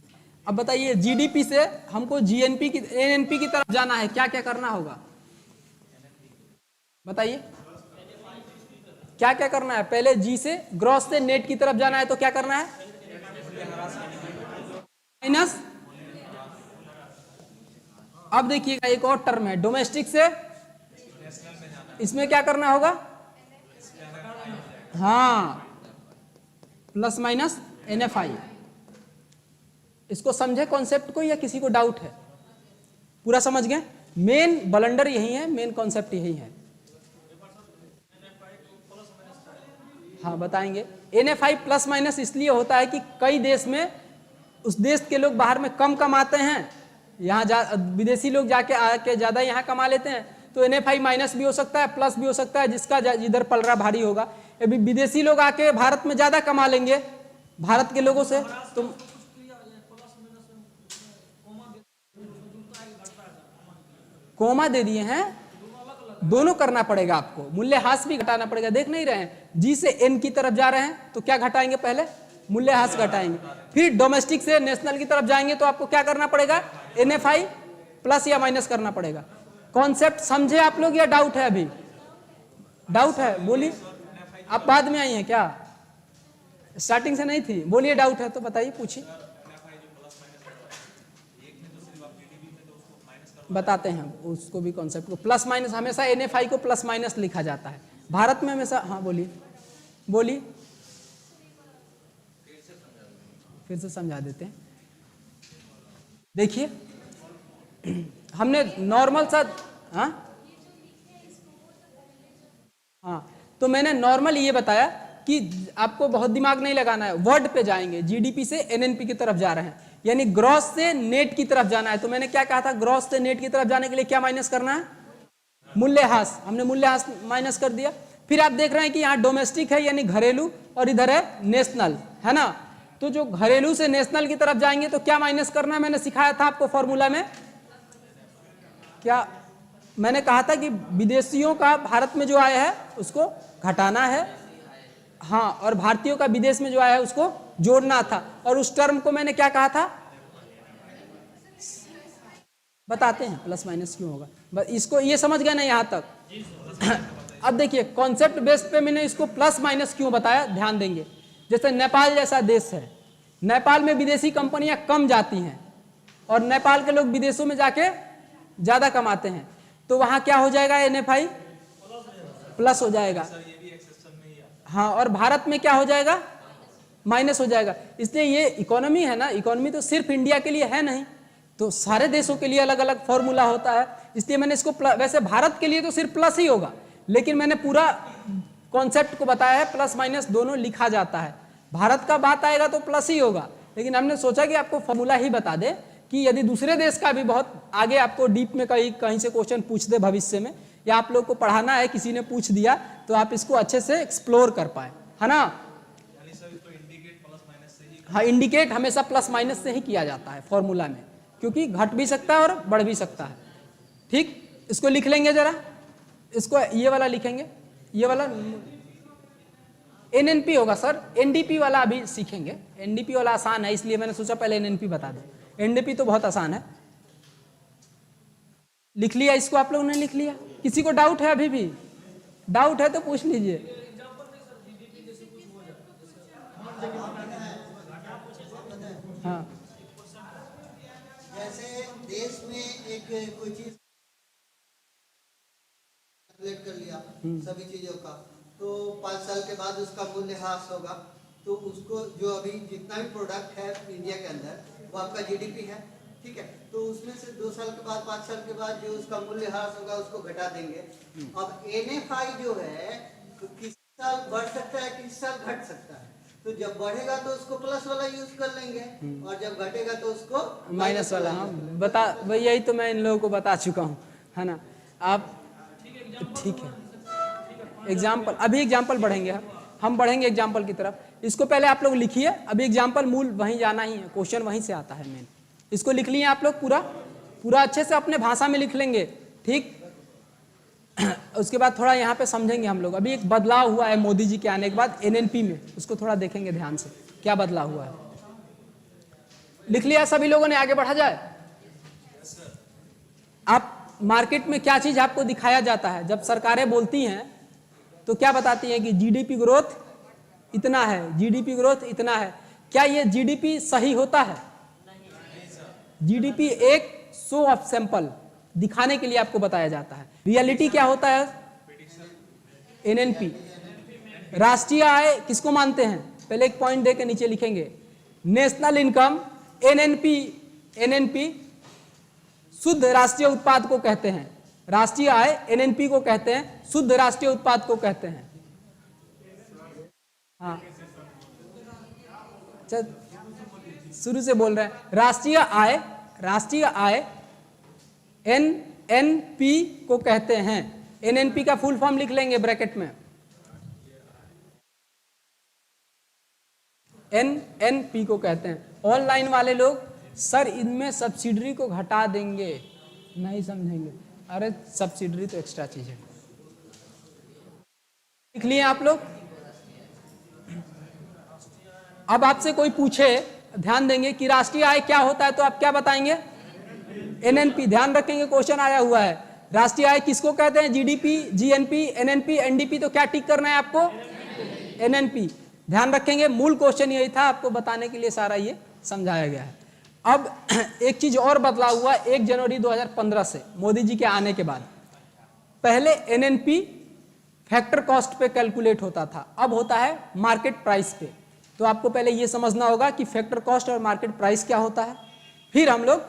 अब बताइए GDP से हमको GNP की, NNP की तरफ जाना है, क्या क्या करना होगा बताइए, क्या क्या करना है। पहले G से, ग्रॉस से नेट की तरफ जाना है तो क्या करना है, माइनस। अब देखिएगा एक और टर्म है, डोमेस्टिक से, इसमें क्या करना होगा, हाँ, प्लस माइनस NFI। इसको समझे कॉन्सेप्ट को, या किसी को डाउट है? पूरा समझ गए? मेन ब्लंडर यही है, मेन कॉन्सेप्ट यही है। हाँ बताएंगे। NFI प्लस माइनस इसलिए होता है कि कई देश में, उस देश के लोग बाहर में कम कमाते हैं, यहाँ विदेशी लोग जाके आके ज्यादा यहाँ कमा लेते हैं, तो NFI माइनस भी हो सकता है, प्लस भी हो सकता है, जिसका इधर पलड़ा भारी होगा। अभी विदेशी लोग आके भारत में ज्यादा कमा लेंगे भारत के लोगों से, तो कोमा दे दिए हैं, दोनों करना पड़ेगा आपको, मूल्यह्रास भी घटाना पड़ेगा। देख नहीं रहे हैं, G से N की तरफ जा रहे हैं तो क्या घटाएंगे, पहले मूल्यह्रास घटाएंगे, फिर डोमेस्टिक से नेशनल की तरफ जाएंगे तो आपको क्या करना पड़ेगा, NFI प्लस या माइनस करना पड़ेगा। कॉन्सेप्ट समझे आप लोग, या डाउट है? अभी डाउट है, बोलिए। आप बाद में आई हैं क्या, स्टार्टिंग से नहीं थी? बोलिए, डाउट है तो बताइए, पूछिए, बताते हैं उसको भी कॉन्सेप्ट को। प्लस माइनस हमेशा NFI को प्लस माइनस लिखा जाता है भारत में हमेशा। हाँ बोलिए, बोलिए, फिर से समझा देते हैं। देखिए हमने नॉर्मल सा, हाँ तो मैंने नॉर्मल ये बताया कि आपको बहुत दिमाग नहीं लगाना है, वर्ड पे जाएंगे, जीडीपी से एनएनपी की तरफ जा रहे हैं, यानी ग्रॉस से नेट की तरफ जाना है। तो मैंने क्या कहा था, ग्रॉस से नेट की तरफ जाने के लिए क्या माइनस करना है, मूल्यह्रास। हमने मूल्यह्रास माइनस कर दिया। फिर आप देख रहे हैं कि यहाँ डोमेस्टिक है यानी घरेलू, और इधर है नेशनल, है ना। तो जो घरेलू से नेशनल की तरफ जाएंगे तो क्या माइनस करना है, मैंने सिखाया था आपको फॉर्मूला में, क्या मैंने कहा था कि विदेशियों का भारत में जो आया है उसको घटाना है, हाँ, और भारतीयों का विदेश में जो आया है उसको जोड़ना था। और उस टर्म को मैंने क्या कहा था, बताते हैं प्लस माइनस क्यों होगा, बस इसको ये समझ गए ना यहाँ तक। अब देखिए कॉन्सेप्ट बेस पे मैंने इसको प्लस माइनस क्यों बताया, ध्यान देंगे। जैसे नेपाल जैसा देश है, नेपाल में विदेशी कंपनियां कम जाती हैं और नेपाल के लोग विदेशों में जाके ज्यादा कमाते हैं, तो वहां क्या हो जाएगा, एनएफआई प्लस हो जाएगा, हाँ, और भारत में क्या हो जाएगा, माइनस हो जाएगा। इसलिए ये इकोनॉमी है ना, इकोनॉमी तो सिर्फ इंडिया के लिए है नहीं, तो सारे देशों के लिए अलग अलग फॉर्मूला होता है। इसलिए मैंने इसको वैसे भारत के लिए तो सिर्फ प्लस ही होगा, लेकिन मैंने पूरा कॉन्सेप्ट को बताया है, प्लस माइनस दोनों लिखा जाता है। भारत का बात आएगा तो प्लस ही होगा, लेकिन हमने सोचा कि आपको फॉर्मूला ही बता दे कि यदि दूसरे देश का भी बहुत आगे आपको डीप में कहीं से क्वेश्चन पूछ दे भविष्य में, या आप लोग को पढ़ाना है, किसी ने पूछ दिया, तो आप इसको अच्छे से एक्सप्लोर कर पाए, है ना। हाँ, इंडिकेट हमेशा प्लस माइनस से ही किया जाता है फॉर्मूला में, क्योंकि घट भी सकता है और बढ़ भी सकता है। ठीक, इसको लिख लेंगे जरा, इसको ये वाला लिखेंगे, ये वाला एनएनपी होगा सर, एनडीपी वाला अभी सीखेंगे। एनडीपी वाला आसान है, इसलिए मैंने सोचा पहले एनएनपी बता दो। एनडीपी तो बहुत आसान है। लिख लिया इसको, आप लोगों ने लिख लिया? किसी को डाउट है, अभी भी डाउट है तो पूछ लीजिए। हाँ, जैसे देश में एक कोई चीज कैलकुलेट कर लिया सभी चीजों का, तो 5 साल के बाद उसका मूल्यह्रास होगा, तो उसको जो अभी जितना भी प्रोडक्ट है इंडिया के अंदर वो आपका जीडीपी है, ठीक है, तो उसमें से 2 साल के बाद 5 साल के बाद जो उसका मूल्यह्रास होगा उसको घटा देंगे। अब एनएफआई जो है तो किस साल बढ़ सकता है, किस साल घट सकता है, तो जब बढ़ेगा तो उसको प्लस वाला यूज कर लेंगे और जब घटेगा तो उसको माइनस वाला। हाँ, बता, वही यही तो मैं इन लोगों को बता चुका हूँ, है ना। आप ठीक है, एग्जाम्पल, अभी एग्जाम्पल बढ़ेंगे, हम बढ़ेंगे एग्जाम्पल की तरफ। इसको पहले आप लोग लिखिए, अभी एग्जाम्पल मूल वहीं जाना ही है, क्वेश्चन वहीं से आता है मेन। इसको लिख लिए आप लोग पूरा अच्छे से अपने भाषा में लिख लेंगे, ठीक। उसके बाद थोड़ा यहाँ पे समझेंगे हम लोग। अभी एक बदलाव हुआ है मोदी जी के आने के बाद एनएनपी में, उसको थोड़ा देखेंगे ध्यान से, क्या बदलाव हुआ है। लिख लिया सभी लोगों ने, आगे बढ़ा जाए। आप मार्केट में क्या चीज आपको दिखाया जाता है, जब सरकारें बोलती हैं तो क्या बताती हैं कि जीडीपी ग्रोथ इतना है, जीडीपी ग्रोथ इतना है। क्या ये जीडीपी सही होता है? जीडीपी एक शो ऑफ सैंपल दिखाने के लिए आपको बताया जाता है। रियलिटी क्या होता है? एनएनपी। राष्ट्रीय आय किसको मानते हैं? पहले एक पॉइंट दे के नीचे लिखेंगे, नेशनल इनकम, एनएनपी शुद्ध राष्ट्रीय उत्पाद को कहते हैं। राष्ट्रीय आय एनएनपी को कहते हैं, शुद्ध राष्ट्रीय उत्पाद को कहते हैं। हाँ, चल शुरू से बोल रहे हैं। राष्ट्रीय आय एनएनपी को कहते हैं। एनएनपी का फुल फॉर्म लिख लेंगे ब्रैकेट में, एनएनपी को कहते हैं। ऑनलाइन वाले लोग सर इनमें सब्सिडरी को घटा देंगे, नहीं समझेंगे। अरे सब्सिडरी तो एक्स्ट्रा चीज है, लिख लिए आप लोग। अब आपसे कोई पूछे, ध्यान देंगे कि राष्ट्रीय आय क्या होता है, तो आप क्या बताएंगे? एनएनपी। ध्यान रखेंगे, क्वेश्चन आया हुआ है, राष्ट्रीय आय किसको कहते हैं? GDP, GNP, NNP, NDP. तो क्या टिक करना है आपको? एनएनपी। ध्यान रखेंगे, मूल क्वेश्चन यही था, आपको बताने के लिए सारा ये समझाया गया है। अब एक चीज और बदलाव हुआ 1 जनवरी 2015 से, मोदी जी के आने के बाद। पहले एनएनपी फैक्टर कॉस्ट पे कैलकुलेट होता था, अब होता है मार्केट प्राइस पे। तो आपको पहले ये समझना होगा कि फैक्टर कॉस्ट और मार्केट प्राइस क्या होता है, फिर हम लोग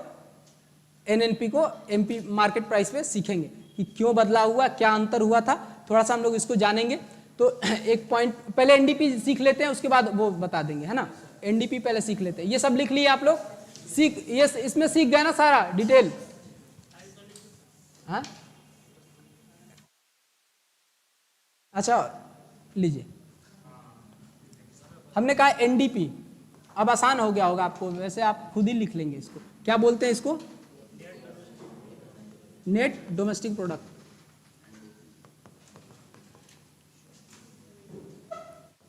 एनएनपी को एमपी मार्केट प्राइस पे सीखेंगे कि क्यों बदलाव हुआ, क्या अंतर हुआ था, थोड़ा सा हम लोग इसको जानेंगे। तो तो एक पॉइंट पहले एनडीपी सीख लेते हैं, उसके बाद वो बता देंगे, है ना। एनडीपी पहले सीख लेते हैं। ये सब लिख लिए आप लोग, सीख ये इसमें सीख गए ना सारा डिटेल। हाँ अच्छा लीजिए, हमने कहा एनडीपी, अब आसान हो गया होगा आपको, वैसे आप खुद ही लिख लेंगे इसको। क्या बोलते हैं इसको? Net domestic product.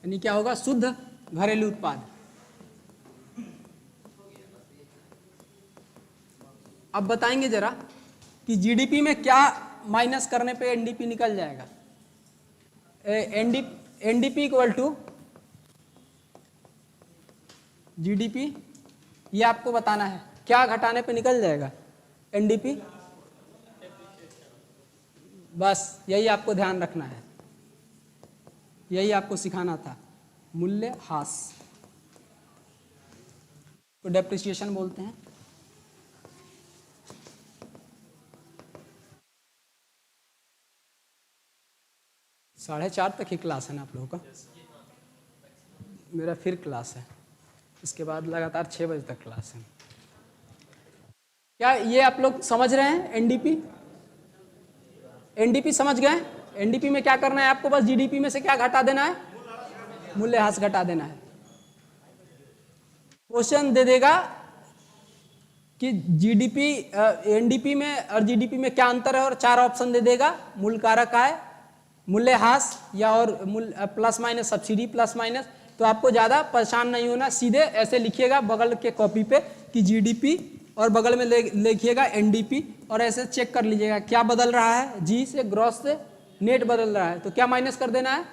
यानी क्या होगा? शुद्ध घरेलू उत्पाद। अब बताएंगे जरा कि जीडीपी में क्या माइनस करने पे एनडीपी निकल जाएगा। एनडीपी इक्वल टू जीडीपी, ये आपको बताना है क्या घटाने पे निकल जाएगा एनडीपी। बस यही आपको ध्यान रखना है, यही आपको सिखाना था। मूल्यह्रास को डेप्रिसिएशन बोलते हैं। साढ़े 4 तक ही क्लास है ना आप लोगों का? मेरा फिर क्लास है, इसके बाद लगातार 6 बजे तक क्लास है। क्या ये आप लोग समझ रहे हैं? एनडीपी, एनडीपी समझ गए? एनडीपी में क्या करना है आपको? बस जीडीपी में से क्या घटा देना है? मूल्यह्रास घटा देना है। क्वेश्चन दे देगा कि जीडीपी, एनडीपी में और जीडीपी में क्या अंतर है, और 4 ऑप्शन दे देगा। मूल कारक आय, मूल्यह्रास, या और plus minus subsidy plus minus. तो आपको ज़्यादा परेशान नहीं होना, सीधे ऐसे लिखिएगा बगल के कॉपी पे कि जीडीपी, और बगल में लिखिएगा एनडीपी, और ऐसे चेक कर लीजिएगा क्या बदल रहा है। जी से ग्रॉस से नेट बदल रहा है तो क्या माइनस कर देना है?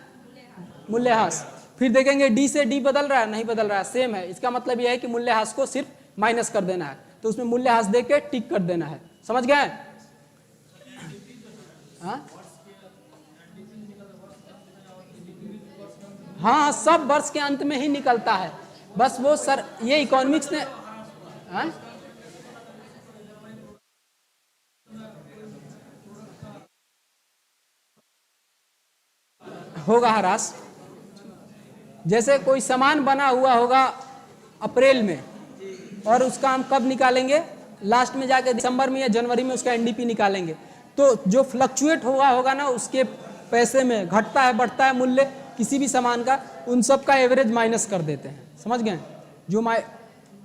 मूल्यह्रास। फिर देखेंगे डी से डी बदल रहा है, नहीं बदल रहा है, सेम है, इसका मतलब यह है कि मूल्यह्रास को सिर्फ माइनस कर देना है। तो उसमें मूल्यह्रास दे के टिक कर देना है। समझ गए? हाँ, सब वर्ष के अंत में ही निकलता है। बस वो सर ये इकोनॉमिक्स ने होगा ह्रास। जैसे कोई सामान बना हुआ होगा अप्रैल में, और उसका हम कब निकालेंगे? लास्ट में जाके दिसंबर में या जनवरी में उसका एनडीपी निकालेंगे। तो जो फ्लक्चुएट हुआ होगा ना, उसके पैसे में घटता है बढ़ता है मूल्य किसी भी सामान का, उन सब का एवरेज माइनस कर देते हैं। समझ गए? जो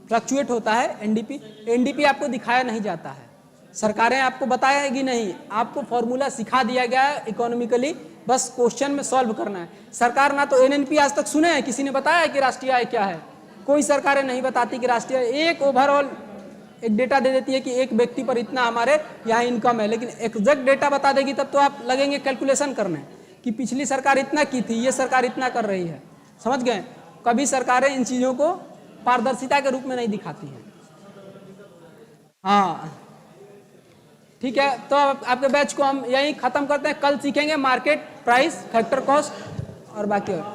फ्लक्चुएट होता है एनडीपी, एनडीपी आपको दिखाया नहीं जाता है, सरकारें आपको बताएगी नहीं, आपको फॉर्मूला सिखा दिया गया है इकोनॉमिकली, बस क्वेश्चन में सॉल्व करना है। सरकार ना तो एनएनपी आज तक सुने हैं, किसी ने बताया है कि राष्ट्रीय आय क्या है? कोई सरकारें नहीं बताती कि राष्ट्रीय आय, एक ओवरऑल एक डेटा दे देती है कि एक व्यक्ति पर इतना हमारे यहाँ इनकम है, लेकिन एग्जैक्ट डेटा बता देगी तब तो आप लगेंगे कैलकुलेशन करने कि पिछली सरकार इतना की थी, ये सरकार इतना कर रही है। समझ गए? कभी सरकारें इन चीज़ों को पारदर्शिता के रूप में नहीं दिखाती हैं। हाँ ठीक है, तो आपके बैच को हम यहीं खत्म करते हैं। कल सीखेंगे मार्केट प्राइस, फैक्टर कॉस्ट और बाकी और